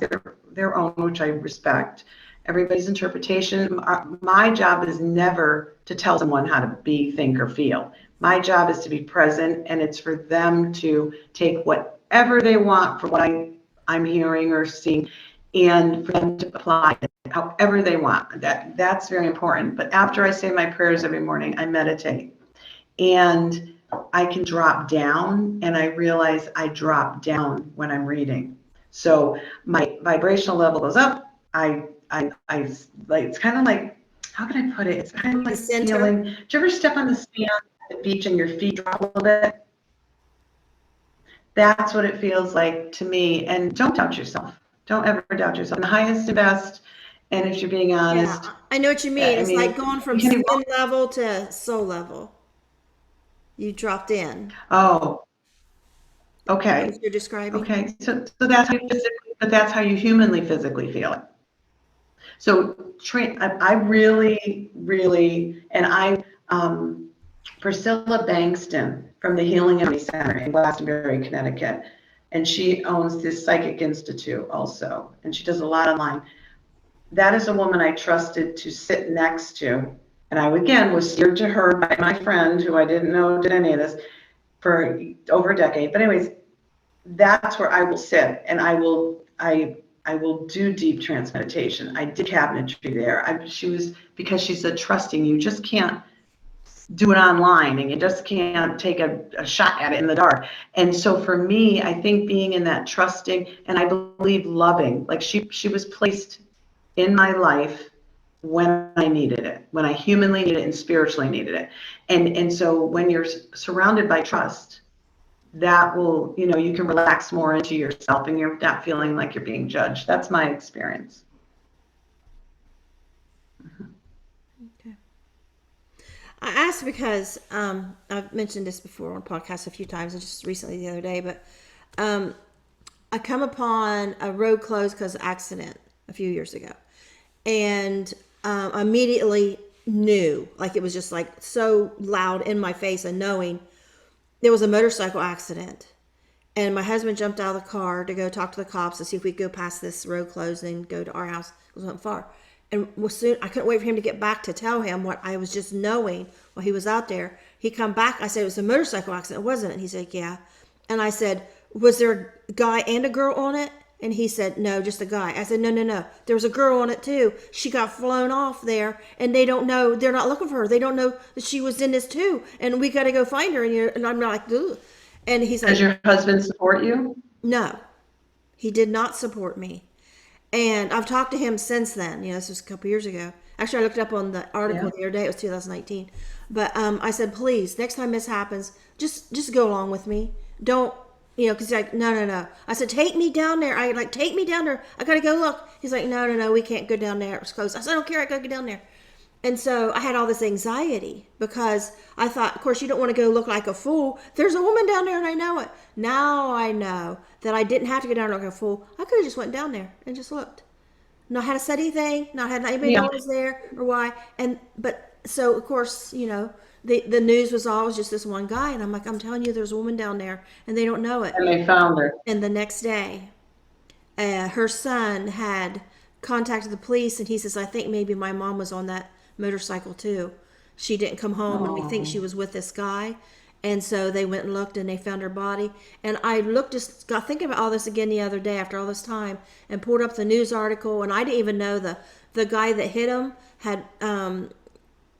their own, which I respect. Everybody's interpretation. My job is never to tell someone how to be, think, or feel. My job is to be present, and it's for them to take whatever they want from what I'm hearing or seeing, and for them to apply it however they want. That's very important. But after I say my prayers every morning, I meditate. And I can drop down, and I realize I drop down when I'm reading. So my vibrational level goes up. I like, it's kind of like, how can I put it? It's kind of The like center. feeling. Do you ever step on the sand at the beach and your feet drop a little bit? That's what it feels like to me. And don't doubt yourself. Don't ever doubt yourself. The highest and best. And if you're being Yeah, honest, I know what you mean. I It's like mean, going from you can be skin level to soul level. You dropped in. oh, Is that what okay. you're describing? Okay, so that's how you physically, but that's how you humanly physically feel it. So I really, really, and Priscilla Bankston from the Healing Energy Center in Glastonbury, Connecticut, and she owns this Psychic Institute also, and she does a lot online. That is a woman I trusted to sit next to, and I again was steered to her by my friend who I didn't know did any of this for over a decade. But anyways, that's where I will sit, and I will do deep trance meditation. I did cabinetry there. She was, because she said trusting, you just can't do it online, and you just can't take a shot at it in the dark. And so for me, I think being in that trusting, and I believe loving, like she was placed in my life when I needed it, when I humanly needed it and spiritually needed it. And so when you're surrounded by trust, that will, you can relax more into yourself, and you're not feeling like you're being judged. That's my experience. Okay. I asked because I've mentioned this before on podcasts a few times, and just recently the other day, but I come upon a road closed because of accident a few years ago, and immediately knew, like it was just like so loud in my face, and knowing there was a motorcycle accident. And my husband jumped out of the car to go talk to the cops to see if we could go past this road closed and go to our house. It wasn't far. And soon I couldn't wait for him to get back to tell him what I was just knowing while he was out there. He come back. I said, it was a motorcycle accident, wasn't it? And he said, yeah. And I said, was there a guy and a girl on it? And he said, no, just a guy. I said, no, no, no. There was a girl on it too. She got flown off there, and they don't know. They're not looking for her. They don't know that she was in this too. And we got to go find her. And I'm like, ugh. And he's like, Does your husband support you? no, he did not support me. And I've talked to him since then. This was a couple years ago. Actually, I looked up on the article Yeah. the other day. It was 2019. But I said, please, next time this happens, just go along with me. Don't, because he's like, no, no, no. I said, take me down there. Take me down there. I got to go look. He's like, no, no, no, we can't go down there. It was closed. I said, I don't care. I got to go down there. And so I had all this anxiety because I thought, of course, you don't want to go look like a fool. There's a woman down there and I know it. Now I know that I didn't have to go down there like a fool. I could have just went down there and just looked. Not had to say anything, not had anybody know Yeah. I was there or why. But so of course, the news was always just this one guy. And I'm like, I'm telling you, there's a woman down there and they don't know it. And they found her. And the next day, her son had contacted the police, and he says, I think maybe my mom was on that motorcycle too. She didn't come home, and we think she was with this guy. And so they went and looked, and they found her body. And I just got thinking about all this again the other day after all this time, and pulled up the news article, and I didn't even know the guy that hit him had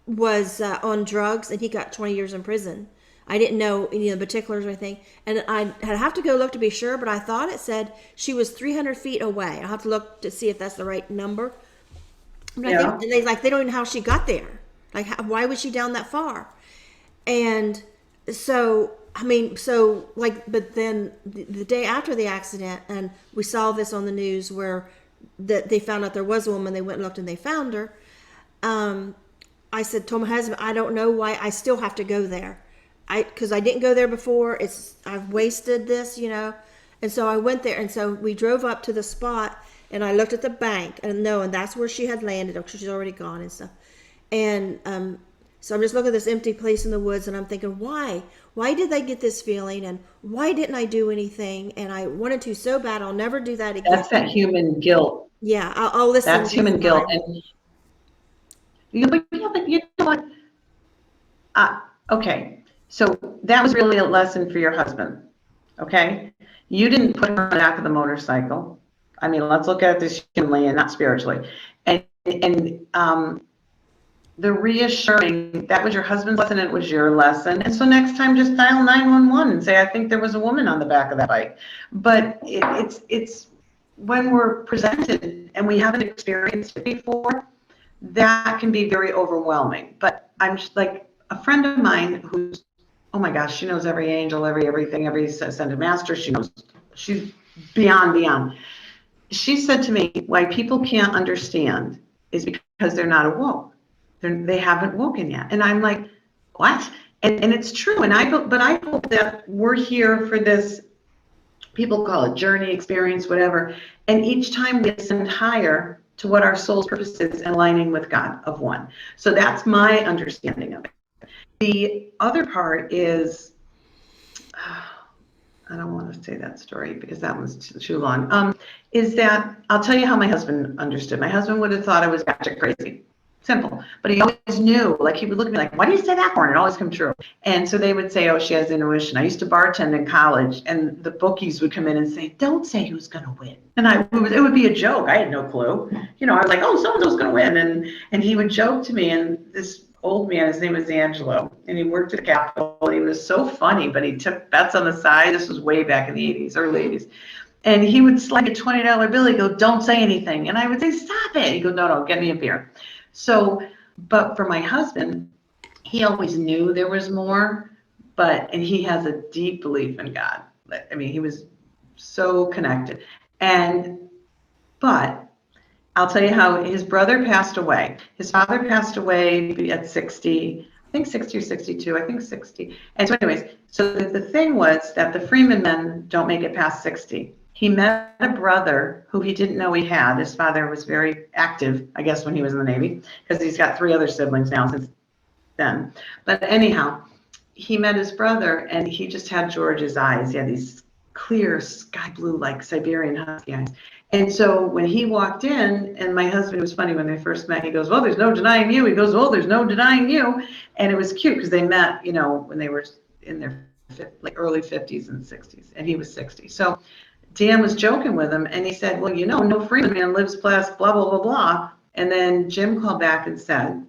was on drugs, and he got 20 years in prison. I didn't know any of the particulars or anything. And I'd have to go look to be sure, but I thought it said she was 300 feet away. I'll have to look to see if that's the right number. But I think Yeah. they don't even know how she got there. Like, why was she down that far? And so, I mean, so like, but then the day after the accident, and we saw this on the news where that they found out there was a woman. They went and looked and they found her. I said, told my husband, I don't know why I still have to go there. Because I didn't go there before. I've wasted this, And so I went there, and so we drove up to the spot, and I looked at the bank, and that's where she had landed. She's already gone and stuff. And so I'm just looking at this empty place in the woods, and I'm thinking, why? Why did they get this feeling, and why didn't I do anything? And I wanted to so bad. I'll never do that again. That's that human guilt. Yeah, I'll listen. That's human guilt. And but you know what? Okay, so that was really a lesson for your husband. Okay, you didn't put her on the back of the motorcycle. I mean, let's look at this humanly and not spiritually. And the reassuring, that was your husband's lesson, it was your lesson. And so next time, just dial 911 and say, I think there was a woman on the back of that bike. But it's when we're presented and we haven't experienced it before, that can be very overwhelming. But I'm just like a friend of mine who's, oh my gosh, she knows every angel, everything, every ascended master. She knows, she's beyond. She said to me, why people can't understand is because they're not awoke. They haven't woken yet. And I'm like, what? And it's true. And I hope that we're here for this, people call it journey, experience, whatever. And each time we ascend higher to what our soul's purpose is, aligning with God of one. So that's my understanding of it. The other part is, I don't want to say that story because that one's too long. Is that, I'll tell you how my husband understood. My husband would have thought I was batshit crazy. Simple. But he always knew, like he would look at me like, why do you say that for? And it always come true. And so they would say, oh, she has intuition. I used to bartend in college, and the bookies would come in and say, don't say who's going to win. And it would be a joke. I had no clue. I was like, oh, so-and-so's going to win. And he would joke to me, and this old man, his name was Angelo, and he worked at the Capitol. He was so funny, but he took bets on the side. This was way back in the 80s, early 80s. And he would slide a $20 bill. He'd go, don't say anything. And I would say, stop it. He'd go, no, get me a beer. So, but for my husband, he always knew there was more, and he has a deep belief in God. I mean, he was so connected. But I'll tell you how his brother passed away. His father passed away at 60, I think 60 or 62, I think 60. And so anyways, so the thing was that the Freeman men don't make it past 60. He met a brother who he didn't know he had. His father was very active, I guess, when he was in the Navy, because he's got 3 other siblings now since then. But anyhow, he met his brother, and he just had George's eyes. He had these clear sky blue, like Siberian husky eyes. And so when he walked in, and my husband, was funny when they first met, he goes, well, there's no denying you. He goes, well, there's no denying you. And it was cute because they met, when they were in their early 50s and 60s, and he was 60. So Dan was joking with him, and he said, well, no Freeman man lives past blah, blah, blah, blah. And then Jim called back and said,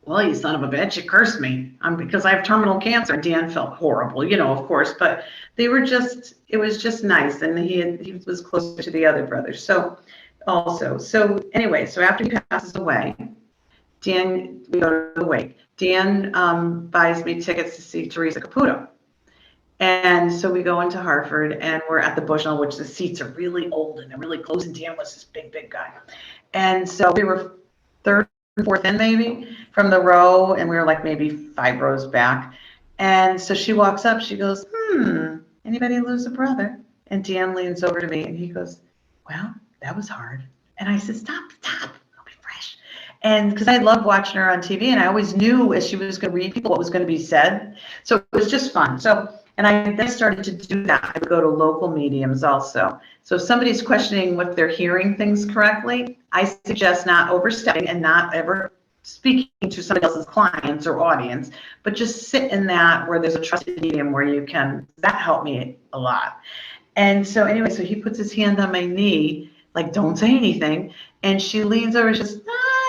well, you son of a bitch, you cursed me because I have terminal cancer. Dan felt horrible, of course, but it was just nice. And he was closer to the other brothers. So anyway, so after he passes away, we go to the wake. Dan buys me tickets to see Teresa Caputo. And so we go into Hartford, and we're at the Bushnell, which the seats are really old and they're really close. And Dan was this big guy. And so we were third, fourth in maybe from the row, and we were like maybe 5 rows back. And so she walks up, she goes, anybody lose a brother? And Dan leans over to me and he goes, well, that was hard. And I said, stop, I'll be fresh. And because I loved watching her on TV, and I always knew as she was going to read people what was going to be said. So it was just fun. And I then started to do that. I would go to local mediums also. So if somebody's questioning if they're hearing things correctly, I suggest not overstepping and not ever speaking to somebody else's clients or audience, but just sit in that where there's a trusted medium where you can. That helped me a lot. And so anyway, so he puts his hand on my knee, like, don't say anything. And she leans over and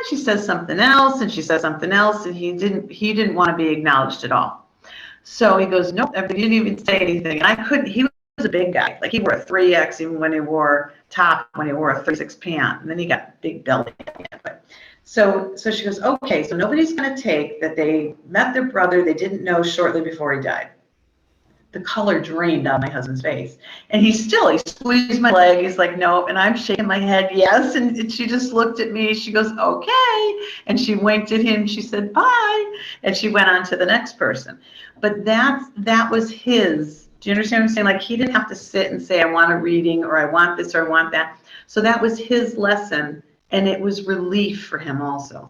she says something else, and she says something else, and he didn't want to be acknowledged at all. So he goes, nope, he didn't even say anything. And I couldn't, he was a big guy. Like he wore a 3X even when he wore top, when he wore a 36 pant. And then he got big belly. But so she goes, okay, so nobody's going to take that they met their brother they didn't know shortly before he died. The color drained on my husband's face. And he squeezed my leg. He's like, no. And I'm shaking my head, yes. And she just looked at me. She goes, okay. And she winked at him. She said, bye. And she went on to the next person. But that was his. Do you understand what I'm saying? Like he didn't have to sit and say, I want a reading or I want this or I want that. So that was his lesson. And it was relief for him also.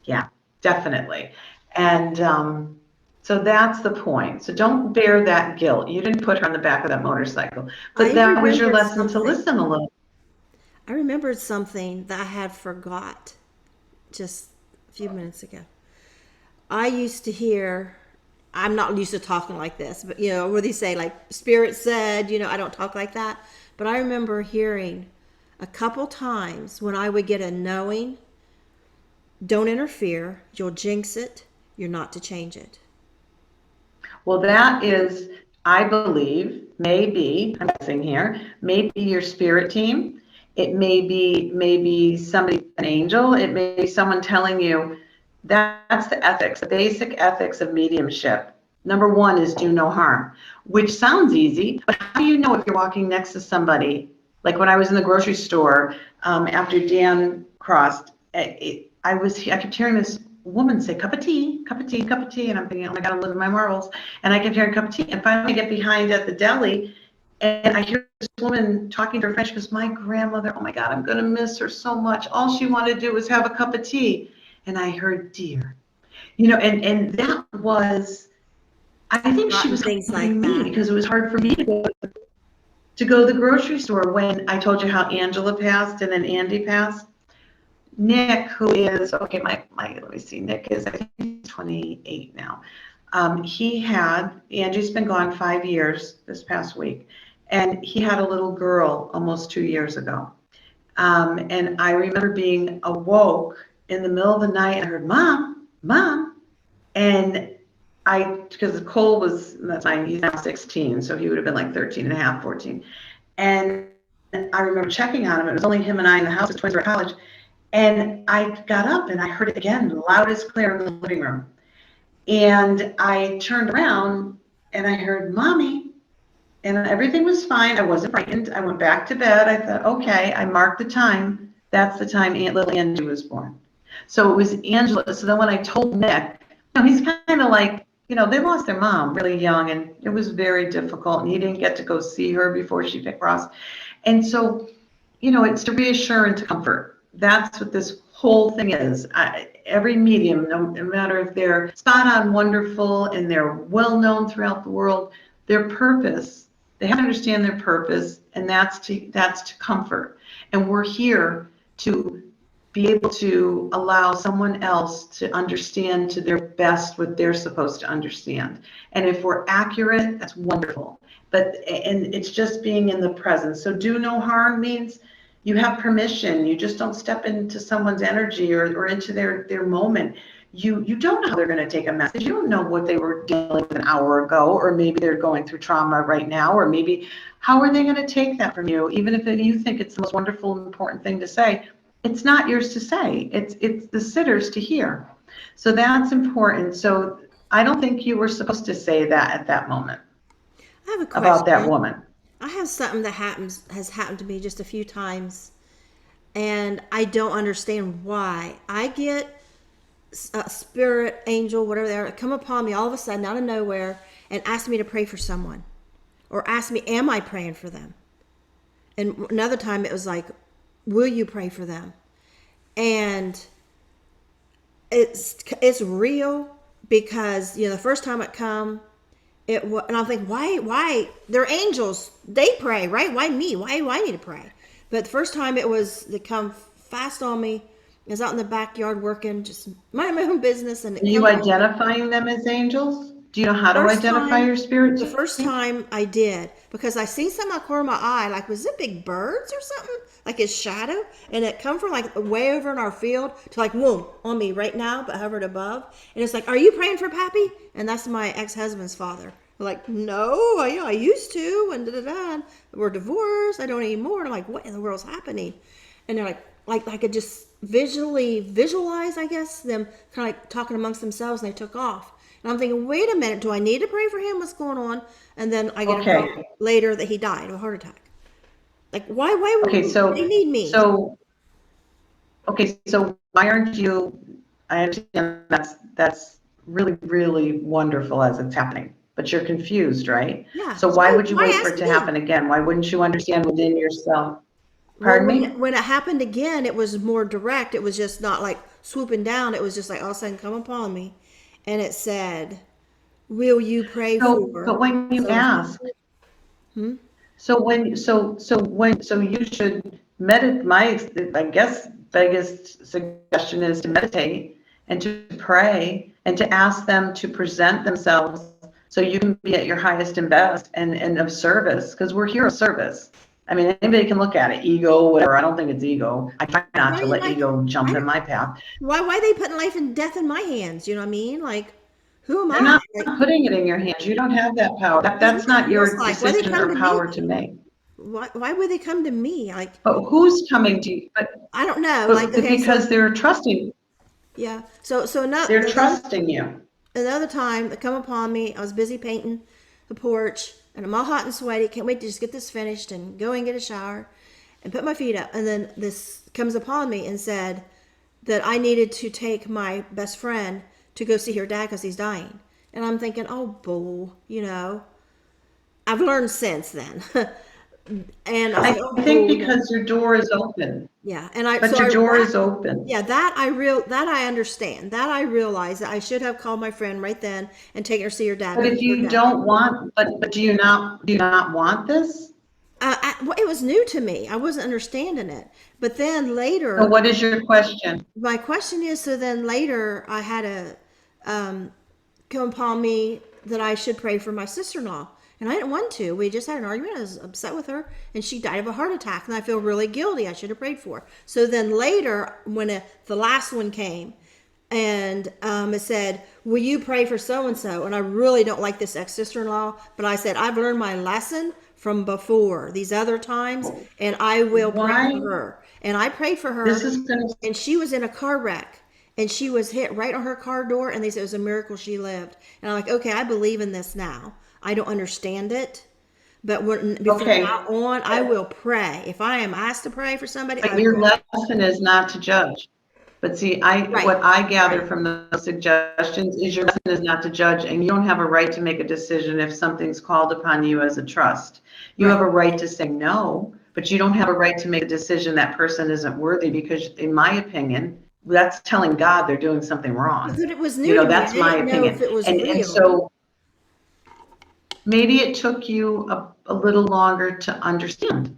Yeah, definitely. And so that's the point. So don't bear that guilt. You didn't put her on the back of that motorcycle. But that was your lesson to listen a little. I remembered something that I had forgot just a few minutes ago. I used to hear, I'm not used to talking like this, but where they say like Spirit said, I don't talk like that. But I remember hearing a couple times when I would get a knowing, don't interfere, you'll jinx it, you're not to change it. Well, that is, I believe, maybe, I'm guessing here, maybe your spirit team. It may be maybe somebody, an angel. It may be someone telling you that's the ethics, the basic ethics of mediumship. Number one is do no harm, which sounds easy, but how do you know if you're walking next to somebody? Like when I was in the grocery store after Dan crossed, I kept hearing this woman say, cup of tea, cup of tea, cup of tea. And I'm thinking, oh my God, I'm losing my marbles. And I kept hearing cup of tea. And finally I get behind at the deli and I hear this woman talking to her friend. She goes, my grandmother, oh my God, I'm going to miss her so much. All she wanted to do was have a cup of tea. And I heard, dear, and that was, I think she was helping me because it was hard for me to go to the grocery store when I told you how Angela passed and then Andy passed. Nick, who is, okay, let me see, Nick is, I think, 28 now. Angie's been gone 5 years this past week, and he had a little girl almost 2 years ago. And I remember being awoke in the middle of the night, I heard, Mom, Mom, and because Cole was, that's fine, he's now 16, so he would have been like 13 and a half, 14. And I remember checking on him. It was only him and I in the house. The twins were at college. And I got up and I heard it again, loud as clear in the living room. And I turned around and I heard, Mommy. And everything was fine. I wasn't frightened. I went back to bed. I thought, okay, I marked the time. That's the time little Angie was born. So it was Angela. So then when I told Nick, he's kind of like, they lost their mom really young and it was very difficult. And he didn't get to go see her before she crossed. And so, it's to reassure and to comfort. That's what this whole thing is. Every medium, no matter if they're spot on wonderful and they're well known throughout the world, their purpose, they have to understand their purpose, and that's to comfort. And we're here to be able to allow someone else to understand to their best what they're supposed to understand. And if we're accurate, that's wonderful. And it's just being in the present. So do no harm means you have permission. You just don't step into someone's energy or into their moment. You don't know how they're going to take a message. You don't know what they were dealing with an hour ago, or maybe they're going through trauma right now, or maybe how are they going to take that from you? Even if you think it's the most wonderful and important thing to say, it's not yours to say. It's the sitter's to hear. So that's important. So I don't think you were supposed to say that at that moment. I have a question about that woman. I have something that has happened to me just a few times, and I don't understand why. I get a spirit, angel, whatever they are, come upon me all of a sudden out of nowhere and ask me to pray for someone, or ask me, am I praying for them? And another time it was like, will you pray for them? And it's real, because the first time it come, and I'm thinking, why they're angels, they pray, right? Why me? Why do I need to pray? But the first time they come fast on me. I was out in the backyard working, just mind my own business. And are you identifying them as angels? Do you know how to identify your spirit? The first time I did, because I seen something out of the corner of my eye, like, was it big birds or something like his shadow, and it come from like way over in our field to like whoom on me right now, but hovered above. And it's like, are you praying for Pappy? And that's my ex-husband's father. I'm like, no, I used to, and da da da. We're divorced. I don't anymore. And I'm like, what in the world's happening? And they're like I could just visually visualize, I guess, them kind of like talking amongst themselves, and they took off. And I'm thinking, wait a minute, do I need to pray for him? What's going on? And then I get a call Okay. later that he died of a heart attack. Like, why would Okay. they need me? So why aren't you? I understand that's really, really wonderful as it's happening, but you're confused, right? Yeah. So So why would you why wait for ask it to me? happen again? Why wouldn't you understand within yourself? Well, Pardon me? when it happened again, it was more direct. It was just not like swooping down. It was just like all of a sudden come upon me. And it said, will you pray So, for but when you so and so? ask, so you should meditate. I guess, biggest suggestion is to meditate and to pray and to ask them to present themselves so you can be at your highest and best and of service, because we're here of service. I mean, anybody can look at it, ego, whatever. I don't think it's ego. I try not to Right, let like, ego jump I in my path. why are they putting life and death in my hands? You know what I mean? Like, who am They're I? not Like, putting it in your hands. You don't have that power. that's That's what not it feels your like. Why they decision come or to power me? to make. Why would they come to me? Like, But who's coming to you? I don't know. Like, But okay, so because they're trusting, yeah. So they're trusting you. another time they come upon me. I was busy painting the porch, and I'm all hot and sweaty. Can't wait to just get this finished and go and get a shower and put my feet up. And then this comes upon me and said that I needed to take my best friend to go see her dad because he's dying. And I'm thinking, oh, bull, I've learned since then. And I was I like, oh, think bull, no. because your door is open, Yeah. And I, but so your I, door that, is open. yeah, that I understand. That I realize that I should have called my friend right then and taken her to see her dad, But but if it was her you dad. don't want, but do you not want this? Well, it was new to me. I wasn't understanding it. But then So later, what is your question? my question is, so then later I had a come upon me that I should pray for my sister-in-law. And I didn't want to. We just had an argument. I was upset with her, and she died of a heart attack. And I feel really guilty. I should have prayed for her. So then later, when the last one came, and it said, will you pray for so-and-so? And I really don't like this ex-sister-in-law, but I said, I've learned my lesson from before these other times, and I will pray Why? for her. And I prayed for This her, is going to, and she was in a car wreck, and she was hit right on her car door, and they said it was a miracle she lived. And I'm like, okay, I believe in this now. I don't understand it, but from okay. now on, I will pray. If I am asked to pray for somebody, I But your will. lesson is not to judge. But see, Right, what I gather right. from those suggestions is your lesson is not to judge, and you don't have a right to make a decision if something's called upon you as a trust. You have Right. a right to say no, but you don't have a right to make a decision that person isn't worthy, because in my opinion, that's telling God they're doing something But wrong. it was new to me. I That's my didn't know if opinion. it was And real. so maybe it took you a little longer to understand.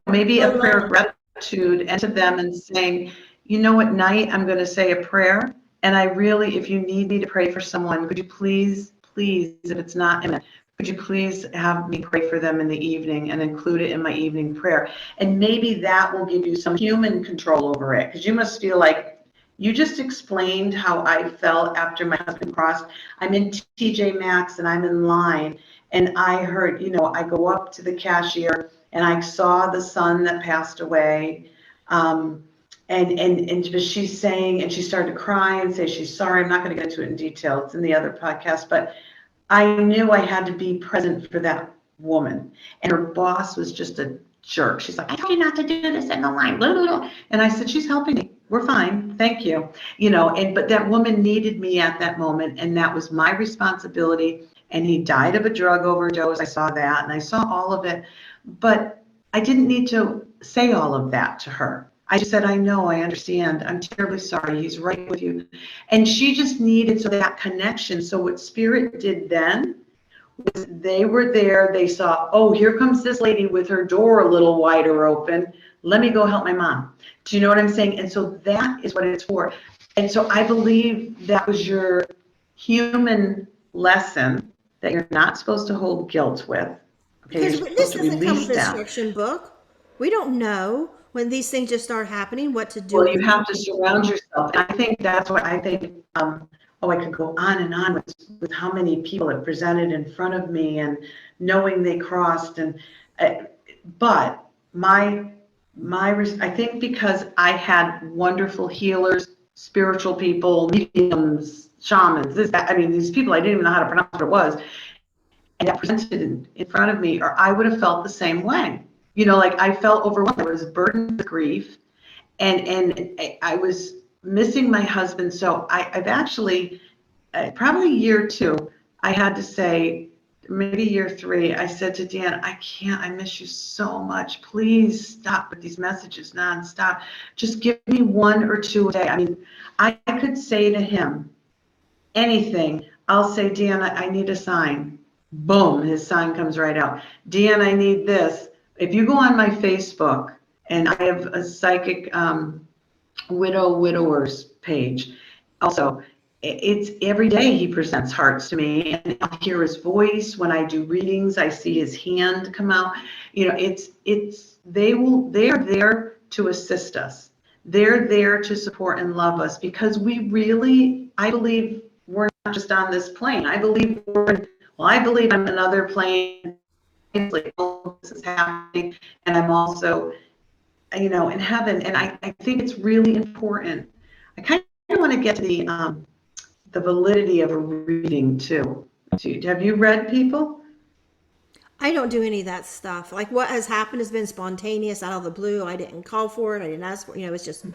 Maybe a So prayer of long. gratitude and to them and saying, at night I'm going to say a prayer. And I really, if you need me to pray for someone, could you please, if it's not imminent, could you please have me pray for them in the evening and include it in my evening prayer? And maybe that will give you some human control over it, because you must feel like you just explained how I felt after my husband crossed. I'm in TJ Maxx and I'm in line, and I heard, I go up to the cashier and I saw the son that passed away. And she's saying, and she started to cry and say she's sorry. I'm not going to get into it in detail. It's in the other podcast, but I knew I had to be present for that woman. And her boss was just a jerk. She's like, I told you not to do this in the line. Blah, blah, blah. And I said, she's helping me. We're fine. Thank you. But that woman needed me at that moment, and that was my responsibility. And he died of a drug overdose. I saw that, and I saw all of it. But I didn't need to say all of that to her. I just said, I know, I understand. I'm terribly sorry. He's right with you. And she just needed that connection. So what Spirit did then was they were there. They saw, oh, here comes this lady with her door a little wider open. Let me go help my mom. Do you know what I'm saying? And so that is what it's for. And so I believe that was your human lesson that you're not supposed to hold guilt with. Okay, Because you're this supposed to doesn't come release with an that. instruction book. We don't know when these things just start happening what to do Well, with you them. have to surround yourself. And I think that's what I think, oh, I could go on and on with how many people it presented in front of me and knowing they crossed. And, but I think because I had wonderful healers, spiritual people, mediums, shamans, I mean, these people, I didn't even know how to pronounce what it was, and that presented in front of me, or I would have felt the same way. Like I felt overwhelmed. I was burdened with grief, and I was missing my husband. So I've actually, probably year two, I had to say, maybe year three, I said to Dan, I can't, I miss you so much. Please stop with these messages nonstop. Just give me one or two a day. I mean, I could say to him anything. I'll say, Dan, I need a sign. Boom, his sign comes right out. Dan, I need this. If you go on my Facebook, and I have a psychic widowers page. Also, it's every day he presents hearts to me, and I hear his voice. When I do readings, I see his hand come out. They are there to assist us. They're there to support and love us, because I believe we're not just on this plane. I believe I believe I'm another plane. Like, all this is happening, and I'm also in heaven. And I think it's really important. I kind of want to get to the validity of a reading too. Have you read people? I don't do any of that stuff. Like what has happened has been spontaneous out of the blue. I didn't call for it. I didn't ask for it. It's just,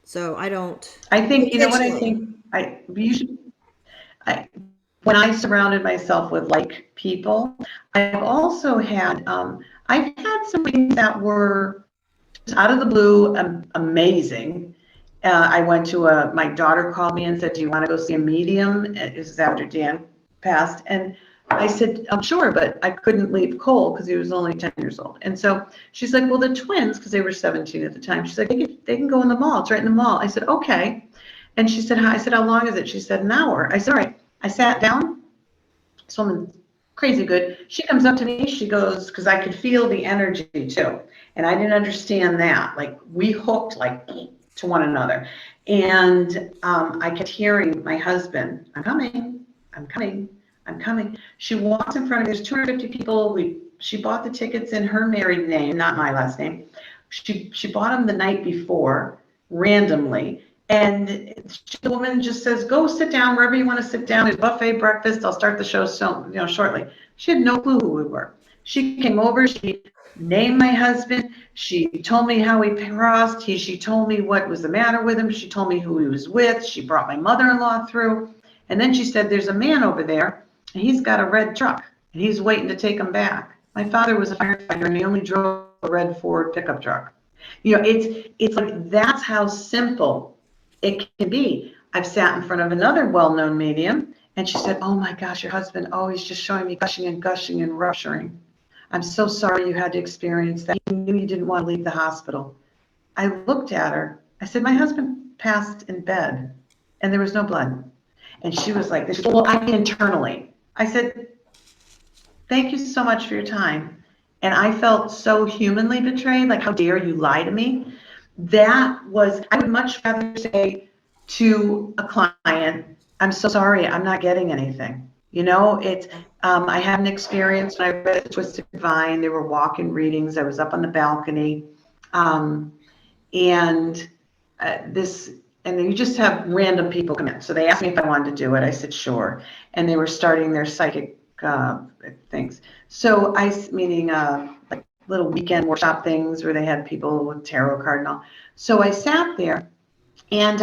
so I don't I think, what I intentionally. think, I, when I surrounded myself with like people, I've also had, I've had some readings that were out of the blue, amazing. I went to my daughter called me and said, do you want to go see a medium? This is after Dan passed. And I said, I'm sure, but I couldn't leave Cole because he was only 10 years old. And so she's like, well, the twins, because they were 17 at the time, she's like, they can go in the mall. It's right in the mall. I said, okay. And she said, I said, how long is it? She said, an hour. I said, all right. I sat down. This woman's crazy good. She comes up to me. She goes, because I could feel the energy too. And I didn't understand that. Like we hooked like to one another. And I kept hearing my husband, I'm coming, I'm coming, I'm coming. She walks in front of me. There's 250 people. She bought the tickets in her married name, not my last name. She bought them the night before, randomly. And the woman just says, go sit down wherever you want to sit down. There's buffet breakfast. I'll start the show shortly. She had no clue who we were. She came over. She named my husband. She told me how he crossed. She told me what was the matter with him. She told me who he was with. She brought my mother-in-law through. And then she said, there's a man over there, and he's got a red truck, and he's waiting to take him back. My father was a firefighter, and he only drove a red Ford pickup truck. It's like that's how simple it can be. I've sat in front of another well-known medium, and she said, oh my gosh, your husband, he's just showing me gushing and rupturing. I'm so sorry you had to experience that. He knew you didn't want to leave the hospital. I looked at her. I said, my husband passed in bed, and there was no blood. And she was like, well, I mean internally. I said, thank you so much for your time. And I felt so humanly betrayed, like, how dare you lie to me? I would much rather say to a client, I'm so sorry, I'm not getting anything. I had an experience when I read Twisted Vine. They were walk-in readings. I was up on the balcony. And then you just have random people come in. So they asked me if I wanted to do it. I said, sure. And they were starting their psychic things. So meaning like little weekend workshop things where they had people with tarot card and all. So I sat there, and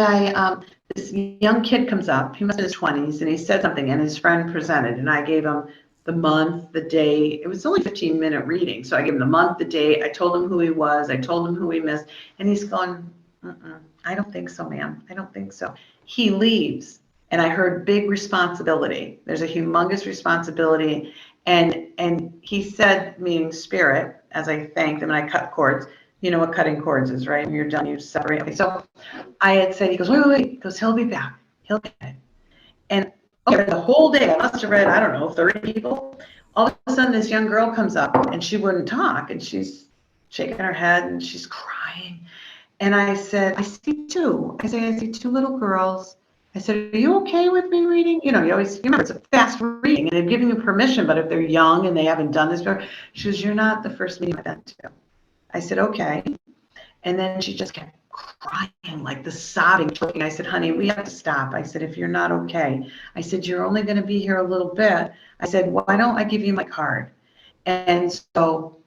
this young kid comes up. He must be in his 20s, and he said something, and his friend presented, and I gave him the month, the day. It was only a 15-minute reading, so I gave him the month, the day. I told him who he was. I told him who he missed, and he's going, I don't think so, ma'am. I don't think so. He leaves, and I heard big responsibility. There's a humongous responsibility, and he said, meaning spirit, as I thanked him, and I cut cords. You know what cutting cords is, right? When you're done, you separate. Okay, so I had said, he goes, wait. He goes, he'll be back. He'll get it. And okay, the whole day, I must have read, I don't know, 30 people. all of a sudden this young girl comes up and she wouldn't talk, and she's shaking her head and she's crying. And I said, I see two. I say, I see two little girls. I said, are you okay with me reading? You remember it's a fast reading and they're giving you permission, but if they're young and they haven't done this before, she goes, you're not the first meeting I've been to. I said, okay. And then she just kept crying, like the sobbing, choking. I said, honey, we have to stop. I said, if you're not okay. I said, you're only going to be here a little bit. I said, why don't I give you my card? And so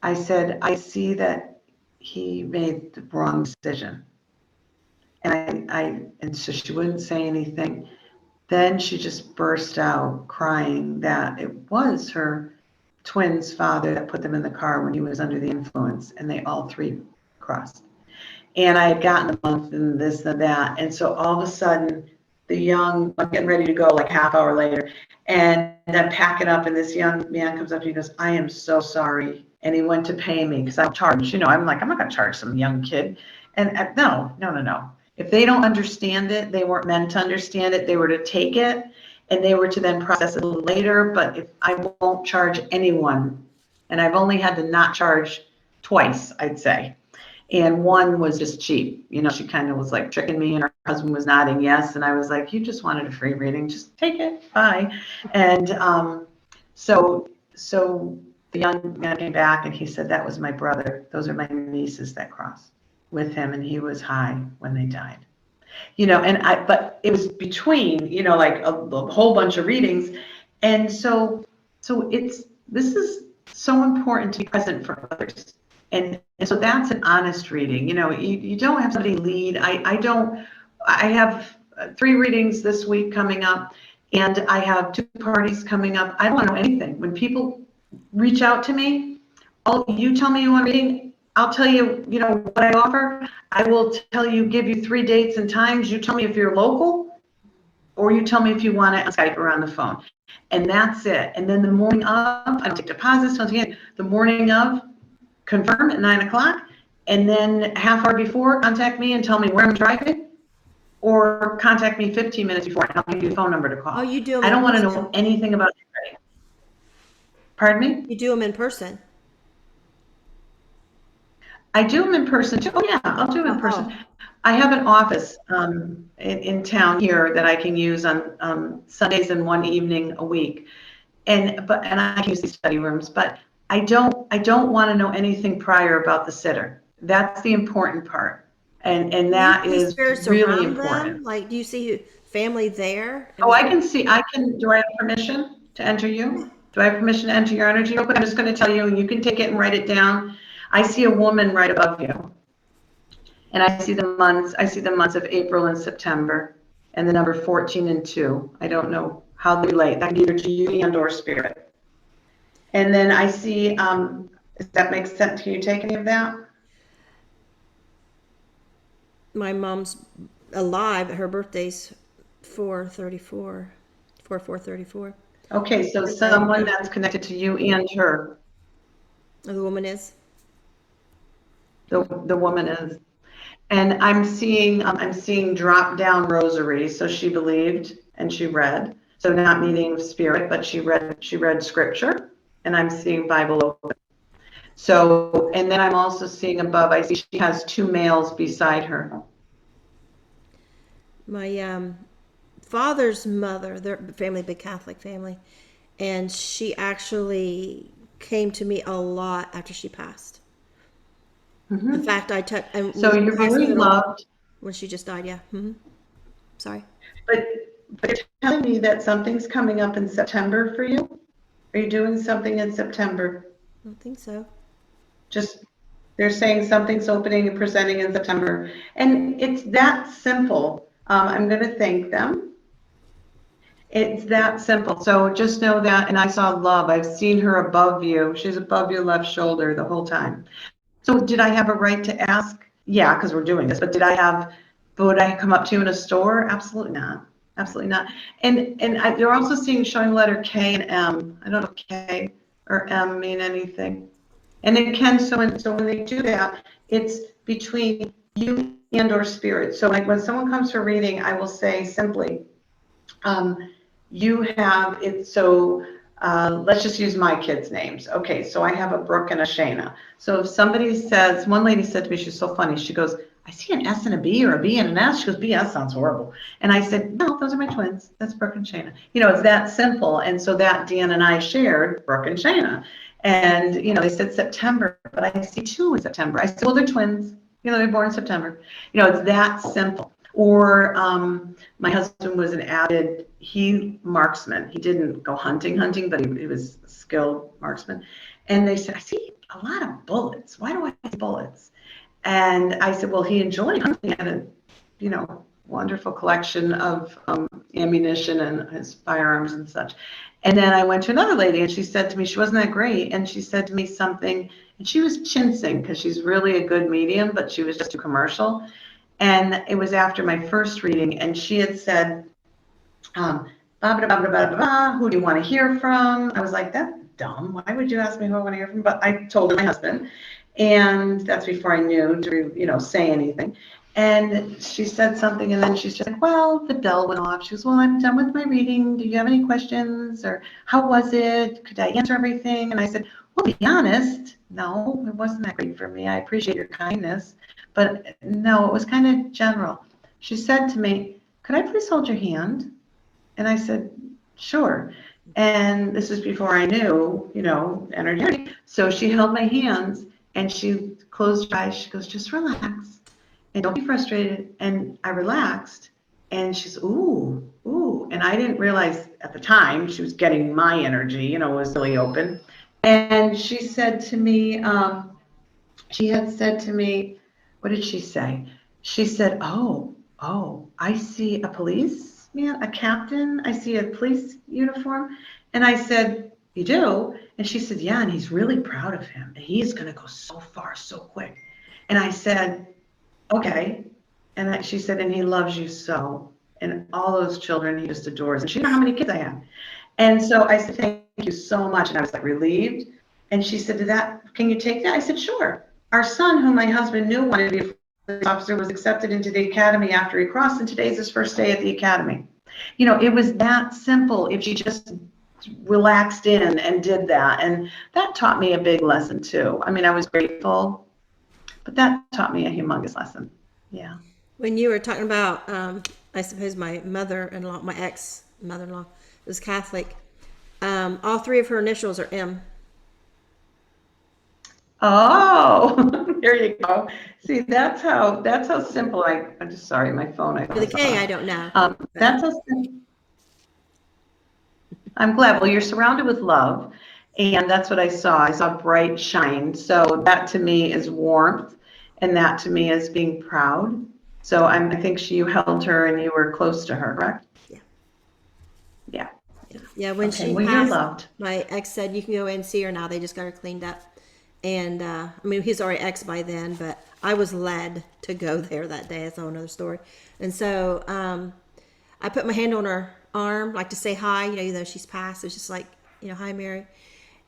I said, I see that he made the wrong decision. And so she wouldn't say anything. Then she just burst out crying that it was her twins' father that put them in the car when he was under the influence, and they all three crossed. And I had gotten a month and this and that. And so all of a sudden, I'm getting ready to go like half hour later, and I'm packing up, and this young man comes up and he goes, I am so sorry. And he went to pay me because I'm charged. I'm like, I'm not going to charge some young kid. And no. If they don't understand it, they weren't meant to understand it. They were to take it and they were to then process it a little later. But if I won't charge anyone, and I've only had to not charge twice, I'd say. And one was just cheap. She kind of was like tricking me, and her husband was nodding yes. And I was like, you just wanted a free reading, just take it, bye. And so the young man came back and he said, that was my brother. Those are my nieces that crossed with him, and he was high when they died. But it was between, like a whole bunch of readings. And so this is so important to be present for others. And so that's an honest reading. You don't have somebody lead. I have 3 readings this week coming up, and I have 2 parties coming up. I don't want to know anything. When people reach out to me, you tell me you want a reading, I'll tell you, what I offer. I will give you 3 dates and times. You tell me if you're local, or you tell me if you want it on Skype or on the phone. And that's it. And then the morning of, I don't take deposits. The morning of, confirm at 9 o'clock. And then half hour before, contact me and tell me where I'm driving. Or contact me 15 minutes before, and I'll give you a phone number to call. Oh, you do them I don't want to person. know anything about anybody. Pardon me? You do them in person. I do them in person too. Oh yeah, I'll do them in person. I have an office in town here that I can use on Sundays and one evening a week, and I can use these study rooms. But I don't want to know anything prior about the sitter. That's the important part, and that is really important. Them? Like, do you see family there? Oh, I can see. Do I have permission to enter you? Do I have permission to enter your energy? Okay, I'm just going to tell you, and you can take it and write it down. I see a woman right above you, and I see the months. I see the months of April and September, and the number 14 and 2. I don't know how they relate. That can be either to you and/or spirit. And then I see. Does that make sense? Can you take any of that? My mom's alive. Her birthday's 4/34. 4/4/34. Okay, so someone that's connected to you and her. The woman is. The woman is. And I'm seeing drop down rosary. So she believed and she read. So not meeting spirit, but she read scripture, and I'm seeing Bible open. So, and then I'm also seeing above, I see she has 2 males beside her. My father's mother, their family, big Catholic family, and she actually came to me a lot after she passed. Mm-hmm. In fact, so you're very loved when she just died. Yeah. Mm-hmm. Sorry. But you're telling me that something's coming up in September for you? Are you doing something in September? I don't think so. Just, they're saying something's opening and presenting in September. And it's that simple. I'm going to thank them. It's that simple. So just know that, and I saw love. I've seen her above you. She's above your left shoulder the whole time. So did I have a right to ask? Yeah, because we're doing this. But would I come up to you in a store? Absolutely not. Absolutely not. And they're also showing letter K and M. I don't know if K or M mean anything. And it can, so when they do that, it's between you and/or spirit. So like when someone comes for reading, I will say simply, you have it. So let's just use my kids' names. Okay, so I have a Brooke and a Shayna. So if somebody says, one lady said to me, she's so funny, she goes, I see an S and a B or a B and an S. She goes, BS sounds horrible. And I said, no, those are my twins. That's Brooke and Shayna. You know, it's that simple. And so that Dan and I shared Brooke and Shayna. And, you know, they said September, but I see 2 in September. I said, well, they're twins. You know, they're born in September. You know, it's that simple. Or my husband was an avid, marksman. He didn't go hunting, but he was a skilled marksman. And they said, I see a lot of bullets. Why do I see bullets? And I said, well, he enjoyed hunting. He had a, you know, wonderful collection of ammunition and his firearms and such. And then I went to another lady, and she said to me, she wasn't that great. And she said to me something, and she was chinsing because she's really a good medium, but she was just too commercial. And it was after my first reading, and she had said, blah, blah, blah, blah, blah, blah, who do you want to hear from? I was like, that's dumb. Why would you ask me who I want to hear from? But I told her my husband, and that's before I knew to, you know, say anything. And she said something, and then she's just like, well, the bell went off. She goes, well, I'm done with my reading. Do you have any questions? Or how was it? Could I answer everything? And I said, well, to be honest, no, it wasn't that great for me. I appreciate your kindness. But no, it was kind of general. She said to me, could I please hold your hand? And I said, sure. And this is before I knew, you know, energy. So she held my hands and she closed her eyes. She goes, just relax and don't be frustrated. And I relaxed and she's, ooh, ooh. And I didn't realize at the time she was getting my energy, you know, was really open. And she said to me, she had said to me, what did she say? She said, oh, I see a policeman, a captain. I see a police uniform. And I said, you do? And she said, yeah, and he's really proud of him. And he's going to go so far, so quick. And I said, okay. And she said, and he loves you so. And all those children he just adores. And she didn't know how many kids I have. And so I said, thank you so much. And I was like relieved. And she said, can you take that? I said, sure. Our son, whom my husband knew wanted to be a police officer, was accepted into the academy after he crossed, and today's his first day at the academy. You know, it was that simple if she just relaxed in and did that. And that taught me a big lesson too. I mean, I was grateful, but that taught me a humongous lesson. Yeah. When you were talking about, I suppose my mother-in-law, my ex-mother-in-law was Catholic. All 3 of her initials are M. Oh, there you go. See, that's how simple I'm just sorry, my phone. The K, I don't know. That's how simple. I'm glad. Well, you're surrounded with love, and that's what I saw. I saw bright shine. So that to me is warmth, and that to me is being proud. So I think you held her and you were close to her, correct? Yeah. Yeah. When she passed, my ex said, you can go in and see her now. They just got her cleaned up. And I mean, he's already ex by then, but I was led to go there that day. That's a whole other story. And so I put my hand on her arm, like to say hi, you know, even though she's passed. It's just like, you know, hi, Mary.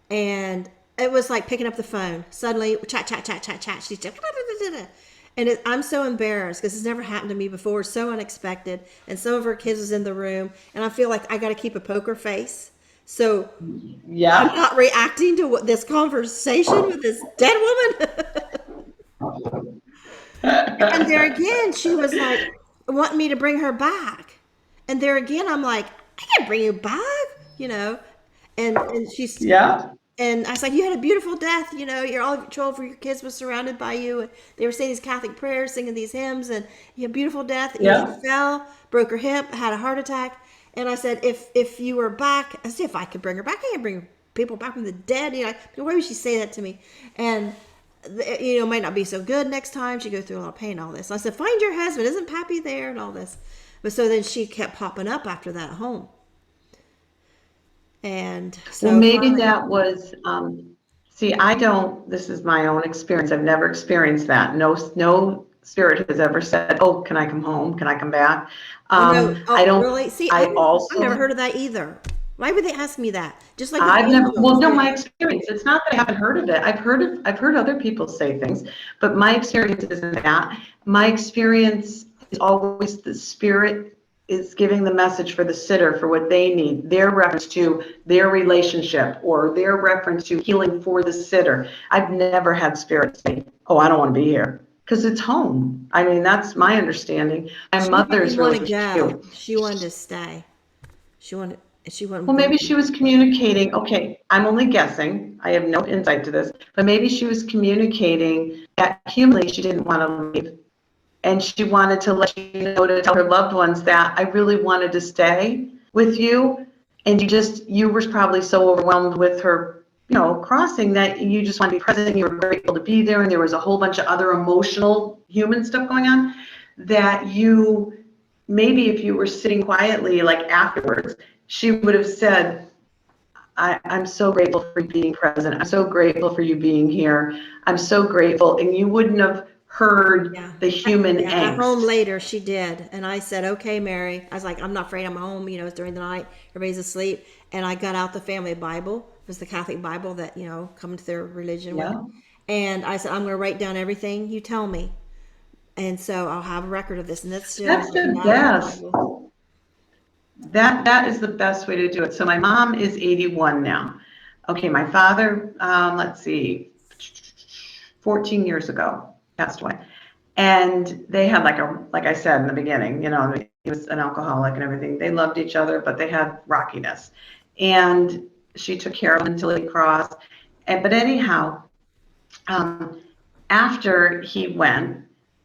And it was like picking up the phone. Suddenly, chat. She's just, and I'm so embarrassed because it's never happened to me before. It's so unexpected. And some of her kids was in the room, and I feel like I got to keep a poker face. So yeah, I'm not reacting to this conversation with this dead woman. And there again, she was like wanting me to bring her back. And there again, I'm like, I can't bring you back, you know. And she's And I was like, you had a beautiful death, you know. All of 12 of your kids was surrounded by you. And they were saying these Catholic prayers, singing these hymns, and you had a beautiful death. And she fell, broke her hip, had a heart attack. And I said, if you were back, I said, if I could bring her back, I can't bring people back from the dead. You know, why would she say that to me? And, you know, it might not be so good next time. She go through a lot of pain, all this. So I said, find your husband. Isn't Pappy there? And all this. But so then she kept popping up after that at home. And so well, maybe that was, see, this is my own experience. I've never experienced that. No spirit has ever said, oh, can I come home? Can I come back? I don't really see. I've never heard of that either. Why would they ask me that? Just like my experience. It's not that I haven't heard of it. I've heard other people say things, but my experience isn't that. My experience is always the spirit is giving the message for the sitter for what they need, their reference to their relationship or their reference to healing for the sitter. I've never had spirits say, oh, I don't want to be here, because it's home. I mean, that's my understanding. My She didn't mother's want really to go. cute. She wanted to stay. She wanted. She Well, wouldn't maybe believe. she was communicating, okay, I'm only guessing, I have no insight to this, but maybe she was communicating that humanly she didn't want to leave. And she wanted to let you know, to tell her loved ones that I really wanted to stay with you. And you were probably so overwhelmed with her, crossing, that you just want to be present. You were grateful to be there. And there was a whole bunch of other emotional human stuff going on that maybe if you were sitting quietly, like afterwards, she would have said, I'm so grateful for you being present. I'm so grateful for you being here. I'm so grateful. And you wouldn't have heard Yeah. the human Yeah. At home angst. later, she did, and I said, "Okay, Mary." I was like, "I'm not afraid. I'm home. It's during the night. Everybody's asleep." And I got out the family Bible. It was the Catholic Bible that come to their religion with. Yeah. And I said, "I'm going to write down everything you tell me, and so I'll have a record of this." And that's still That's written the down in the best. Bible. That is the best way to do it. So my mom is 81 now. Okay, my father, let's see, 14 years ago, passed away. And they had like I said in the beginning, he was an alcoholic and everything. They loved each other, but they had rockiness. And she took care of him until he crossed. But anyhow, after he went,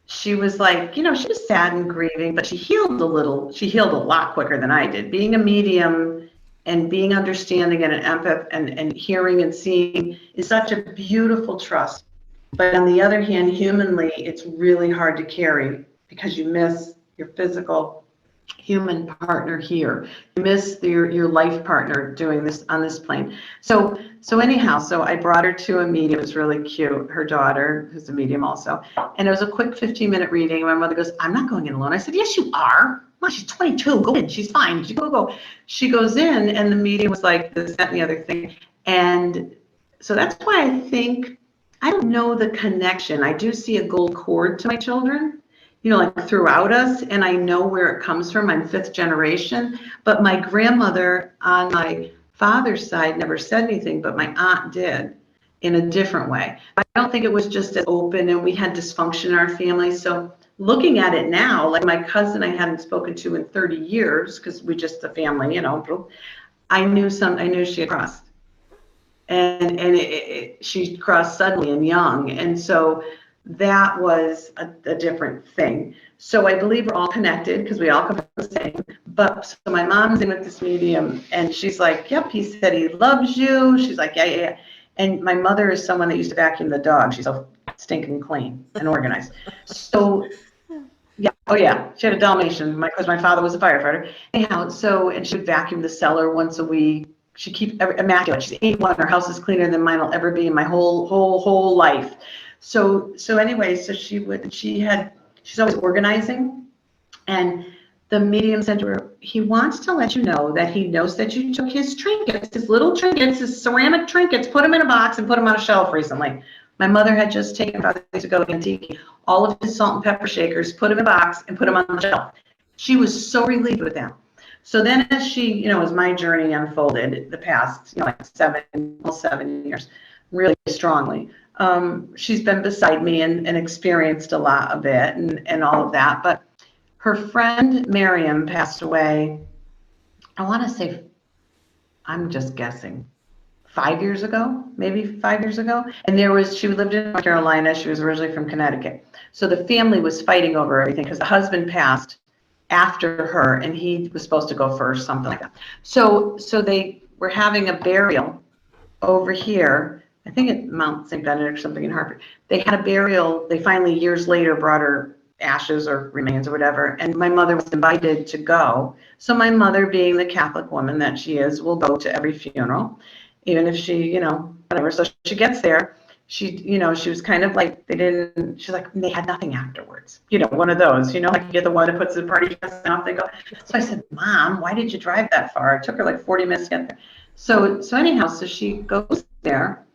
she was like, she was sad and grieving, but she healed a little. She healed a lot quicker than I did. Being a medium and being understanding and an empath and hearing and seeing is such a beautiful trust. But on the other hand, humanly, it's really hard to carry because you miss your physical human partner here. You miss your life partner doing this on this plane. So anyhow, so I brought her to a medium. It was really cute. Her daughter, who's a medium also. And it was a quick 15-minute reading. And my mother goes, I'm not going in alone. I said, yes, you are. Well, she's 22. Go in. She's fine. Go. She goes in, and the medium was like this, that, and the other thing. And so that's why I don't know the connection. I do see a gold cord to my children, like throughout us, and I know where it comes from. I'm fifth generation, but my grandmother on my father's side never said anything, but my aunt did in a different way. I don't think it was just as open, and we had dysfunction in our family. So looking at it now, like my cousin I hadn't spoken to in 30 years because we just a family, I knew she had crossed. And she crossed suddenly and young, and so that was a different thing. So I believe we're all connected because we all come from the same. But so my mom's in with this medium, and she's like, "Yep, he said he loves you." She's like, "Yeah." And my mother is someone that used to vacuum the dog. She's so stinking clean and organized. So yeah, oh yeah, she had a Dalmatian because my father was a firefighter. Anyhow, and she would vacuum the cellar once a week. She keeps immaculate. She's 81. Her house is cleaner than mine will ever be in my whole life. So anyway, so she's always organizing, and the medium said to her, he wants to let you know that he knows that you took his trinkets, his little trinkets, his ceramic trinkets, put them in a box and put them on a shelf recently. My mother had just taken 5 days ago antique all of his salt and pepper shakers, put them in a box and put them on the shelf. She was so relieved with that. So then as she, as my journey unfolded the past, like almost 7 years, really strongly, she's been beside me and experienced a lot of it and all of that. But her friend Miriam passed away, I want to say, I'm just guessing, 5 years ago, maybe 5 years ago. And she lived in North Carolina. She was originally from Connecticut. So the family was fighting over everything because the husband passed after her and he was supposed to go first, something like that. So they were having a burial over here, I think at Mount St. Benedict or something in Hartford. They had a burial. They finally, years later, brought her ashes or remains or whatever. And my mother was invited to go. So my mother, being the Catholic woman that she is, will go to every funeral, even if she, whatever. So she gets there. She was kind of like, she's like, they had nothing afterwards. One of those, like you get the one that puts the party dress and off they go. So I said, Mom, why did you drive that far? It took her like 40 minutes to get there. So anyhow, so she goes there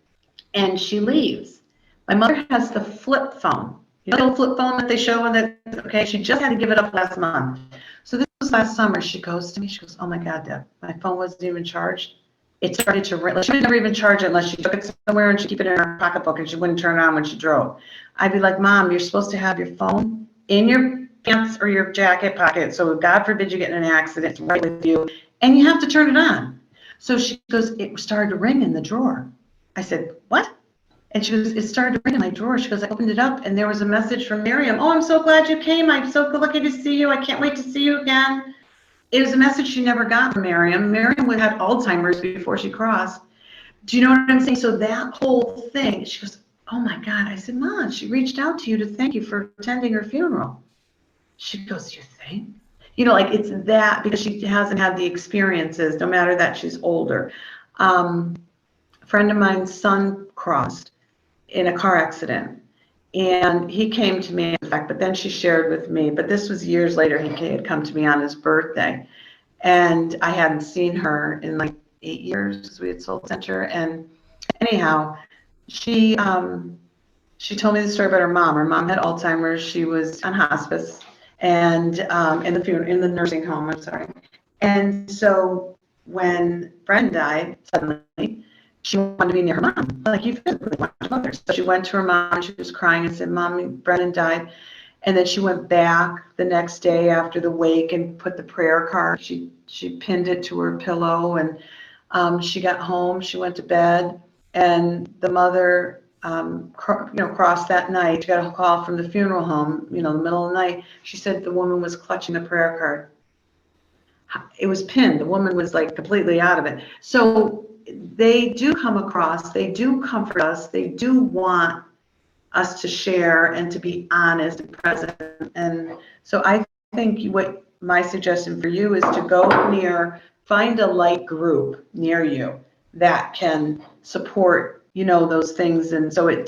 and she leaves. My mother has the flip phone. The old flip phone that they show okay, she just had to give it up last month. So this last summer. She goes to me, she goes, oh my God, Deb, my phone wasn't even charged. It started to ring. Like, she would never even charge it unless she took it somewhere and she keep it in her pocketbook and she wouldn't turn it on when she drove. I'd be like, Mom, you're supposed to have your phone in your pants or your jacket pocket. So God forbid you get in an accident, it's right with you. And you have to turn it on. So she goes, it started to ring in the drawer. I said, what? And she goes, it started to ring in my drawer. She goes, I opened it up and there was a message from Miriam. Oh, I'm so glad you came. I'm so lucky to see you. I can't wait to see you again. It was a message she never got from Miriam. Miriam had Alzheimer's before she crossed. Do you know what I'm saying? So that whole thing, she goes, oh my God. I said, Mom, she reached out to you to thank you for attending her funeral. She goes, you think? You know, like it's that because she hasn't had the experiences, no matter that she's older. A friend of mine's son crossed in a car accident. And he came to me, in fact, but then she shared with me, but this was years later, he had come to me on his birthday. And I hadn't seen her in like 8 years because we had sold center. And anyhow, she told me the story about her mom. Her mom had Alzheimer's. She was on hospice and in the nursing home, I'm sorry. And so when Brendan died suddenly, she wanted to be near her mom. Like, you really want your mother. So she went to her mom. She was crying and said, Mom, Brendan died. And then she went back the next day after the wake and put the prayer card. She pinned it to her pillow, and she got home. She went to bed, and the mother, crossed that night. She got a call from the funeral home. The middle of the night. She said the woman was clutching the prayer card. It was pinned. The woman was like completely out of it. So they do come across, they do comfort us, they do want us to share and to be honest and present. And so I think what my suggestion for you is to go find a like group near you that can support, those things. And so it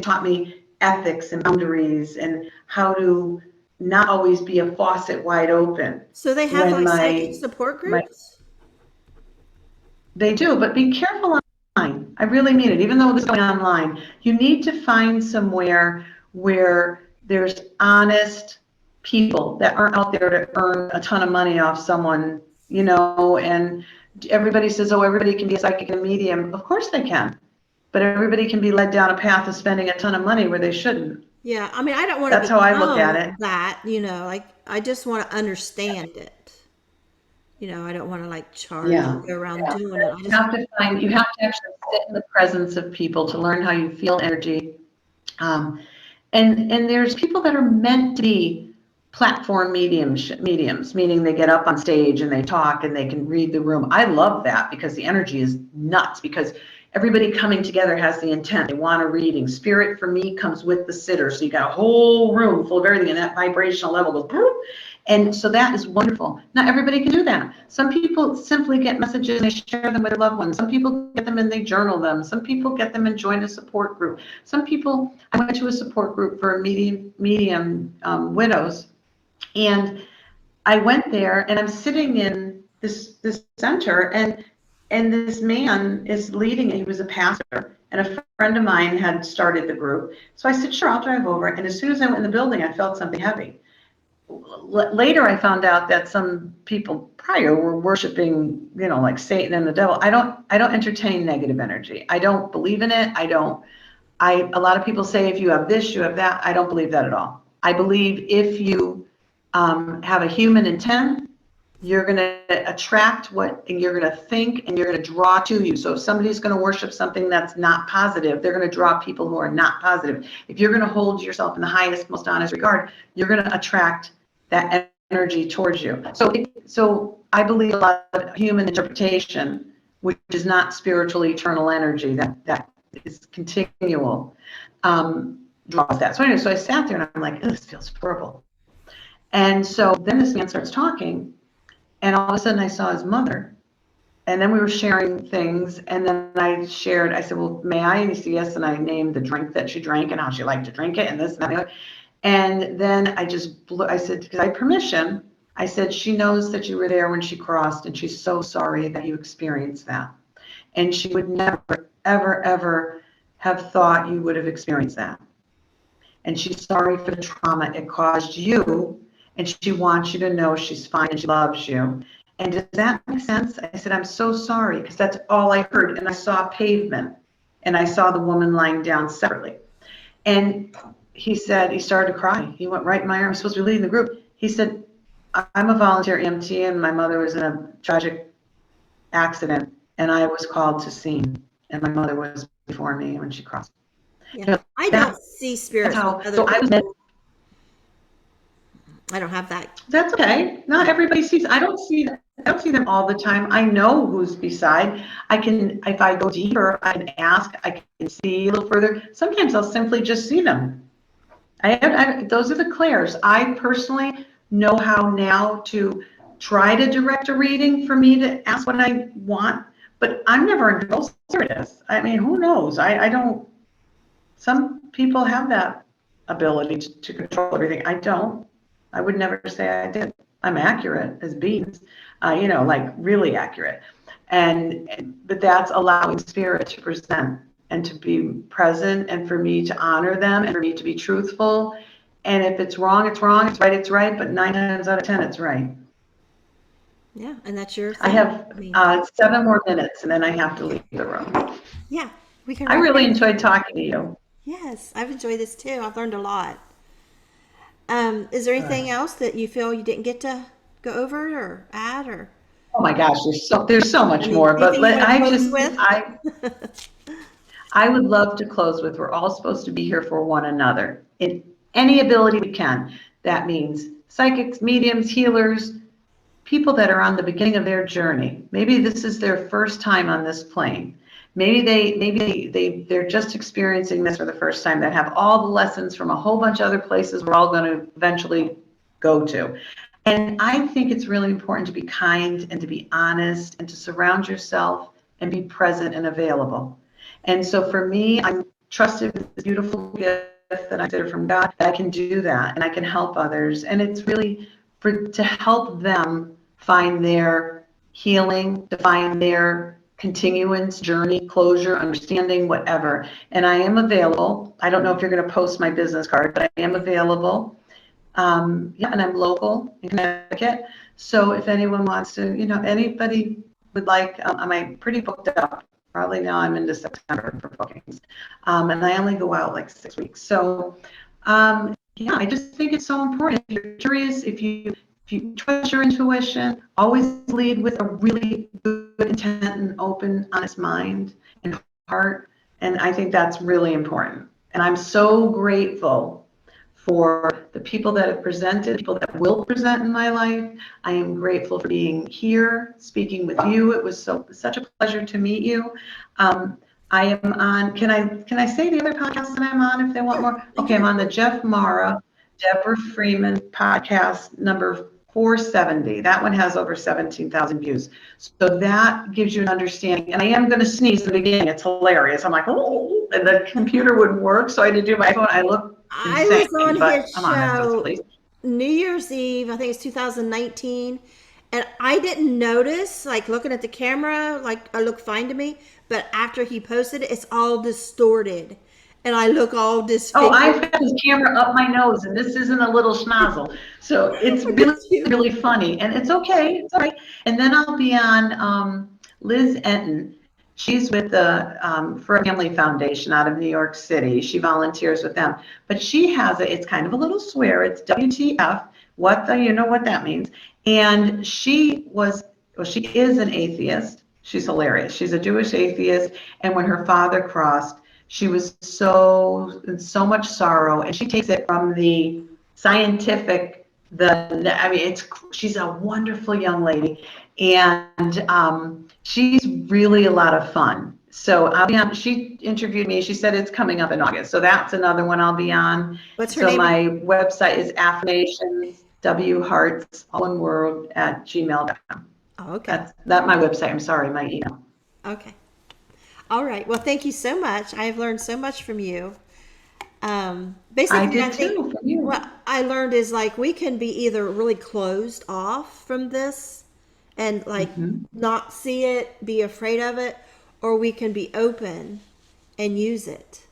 taught me ethics and boundaries and how to not always be a faucet wide open. So they have like psychic support groups? They do, but be careful online. I really mean it. Even though this is going online, you need to find somewhere where there's honest people that aren't out there to earn a ton of money off someone, and everybody says, oh, everybody can be a psychic and a medium. Of course they can. But everybody can be led down a path of spending a ton of money where they shouldn't. Yeah, I mean, I don't want to That's how I look at it. like I just want to understand it. I don't want to like charge Yeah. go around doing it. You have to actually sit in the presence of people to learn how you feel energy. And there's people that are meant to be platform mediums, meaning they get up on stage and they talk and they can read the room. I love that because the energy is nuts, because everybody coming together has the intent. They want a reading. Spirit for me comes with the sitter. So you got a whole room full of everything, and that vibrational level goes boop. And so that is wonderful. Not everybody can do that. Some people simply get messages and they share them with their loved ones. Some people get them and they journal them. Some people get them and join a support group. Some people, I went to a support group for medium widows, and I went there and I'm sitting in this center, and this man is leading it. He was a pastor, and a friend of mine had started the group. So I said, sure, I'll drive over. And as soon as I went in the building, I felt something heavy. Later, I found out that some people prior were worshiping, like Satan and the devil. I don't entertain negative energy. I don't believe in it. A lot of people say if you have this, you have that. I don't believe that at all. I believe if you have a human intent, you're going to attract and you're going to think and you're going to draw to you. So if somebody's going to worship something that's not positive, they're going to draw people who are not positive. If you're going to hold yourself in the highest, most honest regard, you're going to attract that energy towards you. So I believe a lot of human interpretation, which is not spiritual eternal energy, that is continual, draws that. So anyway, so I sat there and I'm like, this feels horrible. And so then this man starts talking, and all of a sudden I saw his mother. And then we were sharing things, and then I said, well, may I? And he said, yes, and I named the drink that she drank and how she liked to drink it and this and that and the other. And then I said, because I had permission, I said, she knows that you were there when she crossed, and she's so sorry that you experienced that. And she would never, ever, ever have thought you would have experienced that. And she's sorry for the trauma it caused you, and she wants you to know she's fine and she loves you. And does that make sense? I said, I'm so sorry, because that's all I heard. And I saw pavement, and I saw the woman lying down separately. And he said, he started to cry. He went right in my arm. I'm supposed to be leading the group. He said, I'm a volunteer EMT, and my mother was in a tragic accident, and I was called to scene, and my mother was before me when she crossed. Yeah. You know, I don't see spirits with other so I was meant. I don't have that. That's okay. Not everybody sees. I don't see them all the time. I know who's beside. I can, if I go deeper, I can ask. I can see a little further. Sometimes I'll simply just see them. Those are the clairs. I personally know how now to try to direct a reading for me to ask what I want, but I'm never in control. Serious. I mean, who knows? I don't. Some people have that ability to control everything. I don't. I would never say I did. I'm accurate as beans, like really accurate. But that's allowing spirit to present and to be present, and for me to honor them, and for me to be truthful. And if it's wrong, it's wrong. It's right. But 9 times out of 10, it's right. Yeah, and that's your I thing. have 7 more minutes, and then I have to leave the room. Yeah, we can. I really enjoyed talking to you. Yes, I've enjoyed this too. I've learned a lot. Is there anything else that you feel you didn't get to go over or add or? Oh my gosh, there's so much more. But I would love to close with, we're all supposed to be here for one another in any ability we can. That means psychics, mediums, healers, people that are on the beginning of their journey. Maybe this is their first time on this plane. Maybe they're just experiencing this for the first time, that have all the lessons from a whole bunch of other places we're all going to eventually go to. And I think it's really important to be kind and to be honest and to surround yourself and be present and available. And so for me, I'm trusted with this beautiful gift that I consider from God, that I can do that and I can help others. And it's really to help them find their healing, to find their continuance, journey, closure, understanding, whatever. And I am available. I don't know if you're going to post my business card, but I am available. And I'm local in Connecticut. So if anyone wants to, anybody would like, I'm pretty booked up. Probably now I'm into September for bookings. And I only go out like 6 weeks. So, I just think it's so important. If you're curious, if you trust your intuition, always lead with a really good intent and open, honest mind and heart. And I think that's really important. And I'm so grateful for the people that have presented, people that will present in my life. I am grateful for being here, speaking with you. It was such a pleasure to meet you. I am on, can I say the other podcast that I'm on if they want more? Okay, I'm on the Jeff Mara, Deborah Freeman podcast number 470. That one has over 17,000 views. So that gives you an understanding. And I am going to sneeze in the beginning. It's hilarious. I'm like, oh, and the computer wouldn't work. So I had to do my phone. I look insane, I was on his show please. New Year's Eve, I think it's 2019. And I didn't notice, like looking at the camera, like I look fine to me. But after he posted it, it's all distorted. And I look all disfigured. Oh, I've got this camera up my nose, and this isn't a little schnozzle. So it's really funny. And it's okay. It's all right. And then I'll be on Liz Enton. She's with the For a Family Foundation out of New York City. She volunteers with them. But she has it's kind of a little swear. It's WTF. You know what that means. And she is an atheist. She's hilarious. She's a Jewish atheist. And when her father crossed, she was in so much sorrow, and she takes it from the scientific, she's a wonderful young lady, and she's really a lot of fun. So I'll be on, she interviewed me, she said it's coming up in August. So that's another one I'll be on. What's her name? So my website is affirmationswhearts, all one word, @gmail.com. Oh, okay. That's my website. I'm sorry, my email. Okay. All right. Well, thank you so much. I've learned so much from you. Basically, I think from you. What I learned is like we can be either really closed off from this and like not see it, be afraid of it, or we can be open and use it.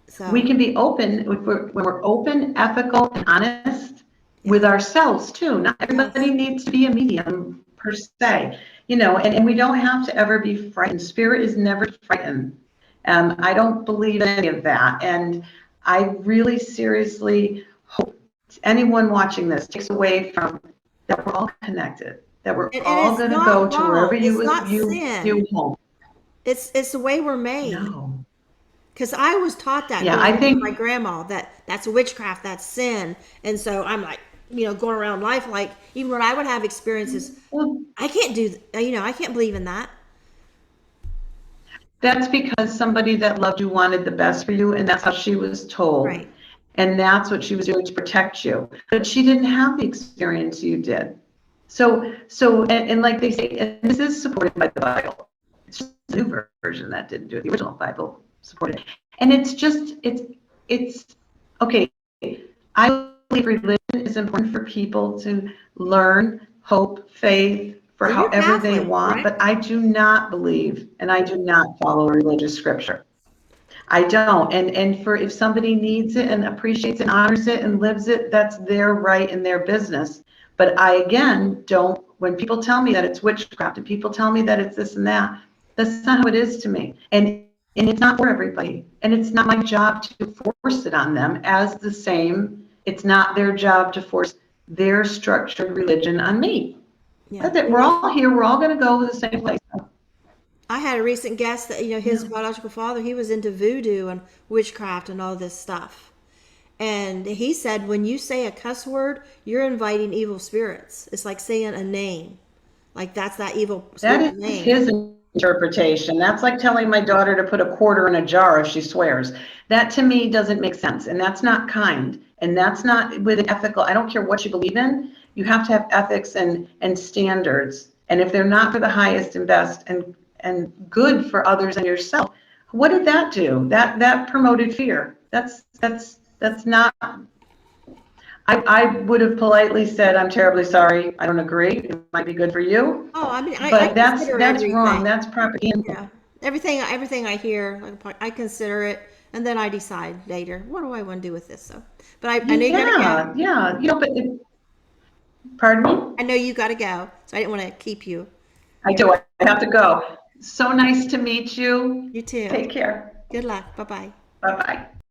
So we can be open when we're open, ethical, and honest. with ourselves too. Not everybody needs to be a medium per se, and we don't have to ever be frightened. Spirit is never frightened. I don't believe any of that. And I really seriously hope anyone watching this takes away from that we're all connected, that we're And all it's going to go not to wherever wrong. It's not sin. you home. It's the way we're made. No. Because I was taught that Yeah, growing I up with my think grandma, that's witchcraft, that's sin. And so I'm like, going around life like, even when I would have experiences, well, I can't do, I can't believe in that. that's because somebody that loved you wanted the best for you, and that's how she was told. Right. And that's what she was doing to protect you. But she didn't have the experience you did. And like they say, and this is supported by the Bible. It's just a new version that didn't do it. The original Bible supported it. And it's okay. I believe religion is important for people to learn hope, faith, for And you're however they Catholic, want, right? but I do not believe and I do not follow religious scripture. I don't. And for if somebody needs it and appreciates and honors it and lives it, that's their right and their business. But I, again, don't, when people tell me that it's witchcraft and people tell me that it's this and that, that's not how it is to me. And it's not for everybody. And it's not my job to force it on them as the same. It's not their job to force their structured religion on me. Yeah. That's it. We're all here. We're all going to go to the same place. I had a recent guest that, his biological father, he was into voodoo and witchcraft and all this stuff. And he said, when you say a cuss word, you're inviting evil spirits. It's like saying a name. Like that's that evil That spirit's is name. his interpretation. That's like telling my daughter to put a quarter in a jar if she swears. That to me doesn't make sense. And that's not kind. And that's not with an ethical. I don't care what you believe in. You have to have ethics and standards. And if they're not for the highest and best and good for others and yourself, what did that do? That promoted fear. That's not. I would have politely said, I'm terribly sorry. I don't agree. It might be good for you. Oh, I mean, I But consider that's wrong. everything. That's propaganda. Yeah. Everything I hear, I consider it, and then I decide later, what do I want to do with this? So, but I know you gotta go. Yeah. Pardon me? I know you gotta go, so I didn't want to keep you. I do. I have to go. So nice to meet you. You too. Take care. Good luck. Bye bye. Bye bye.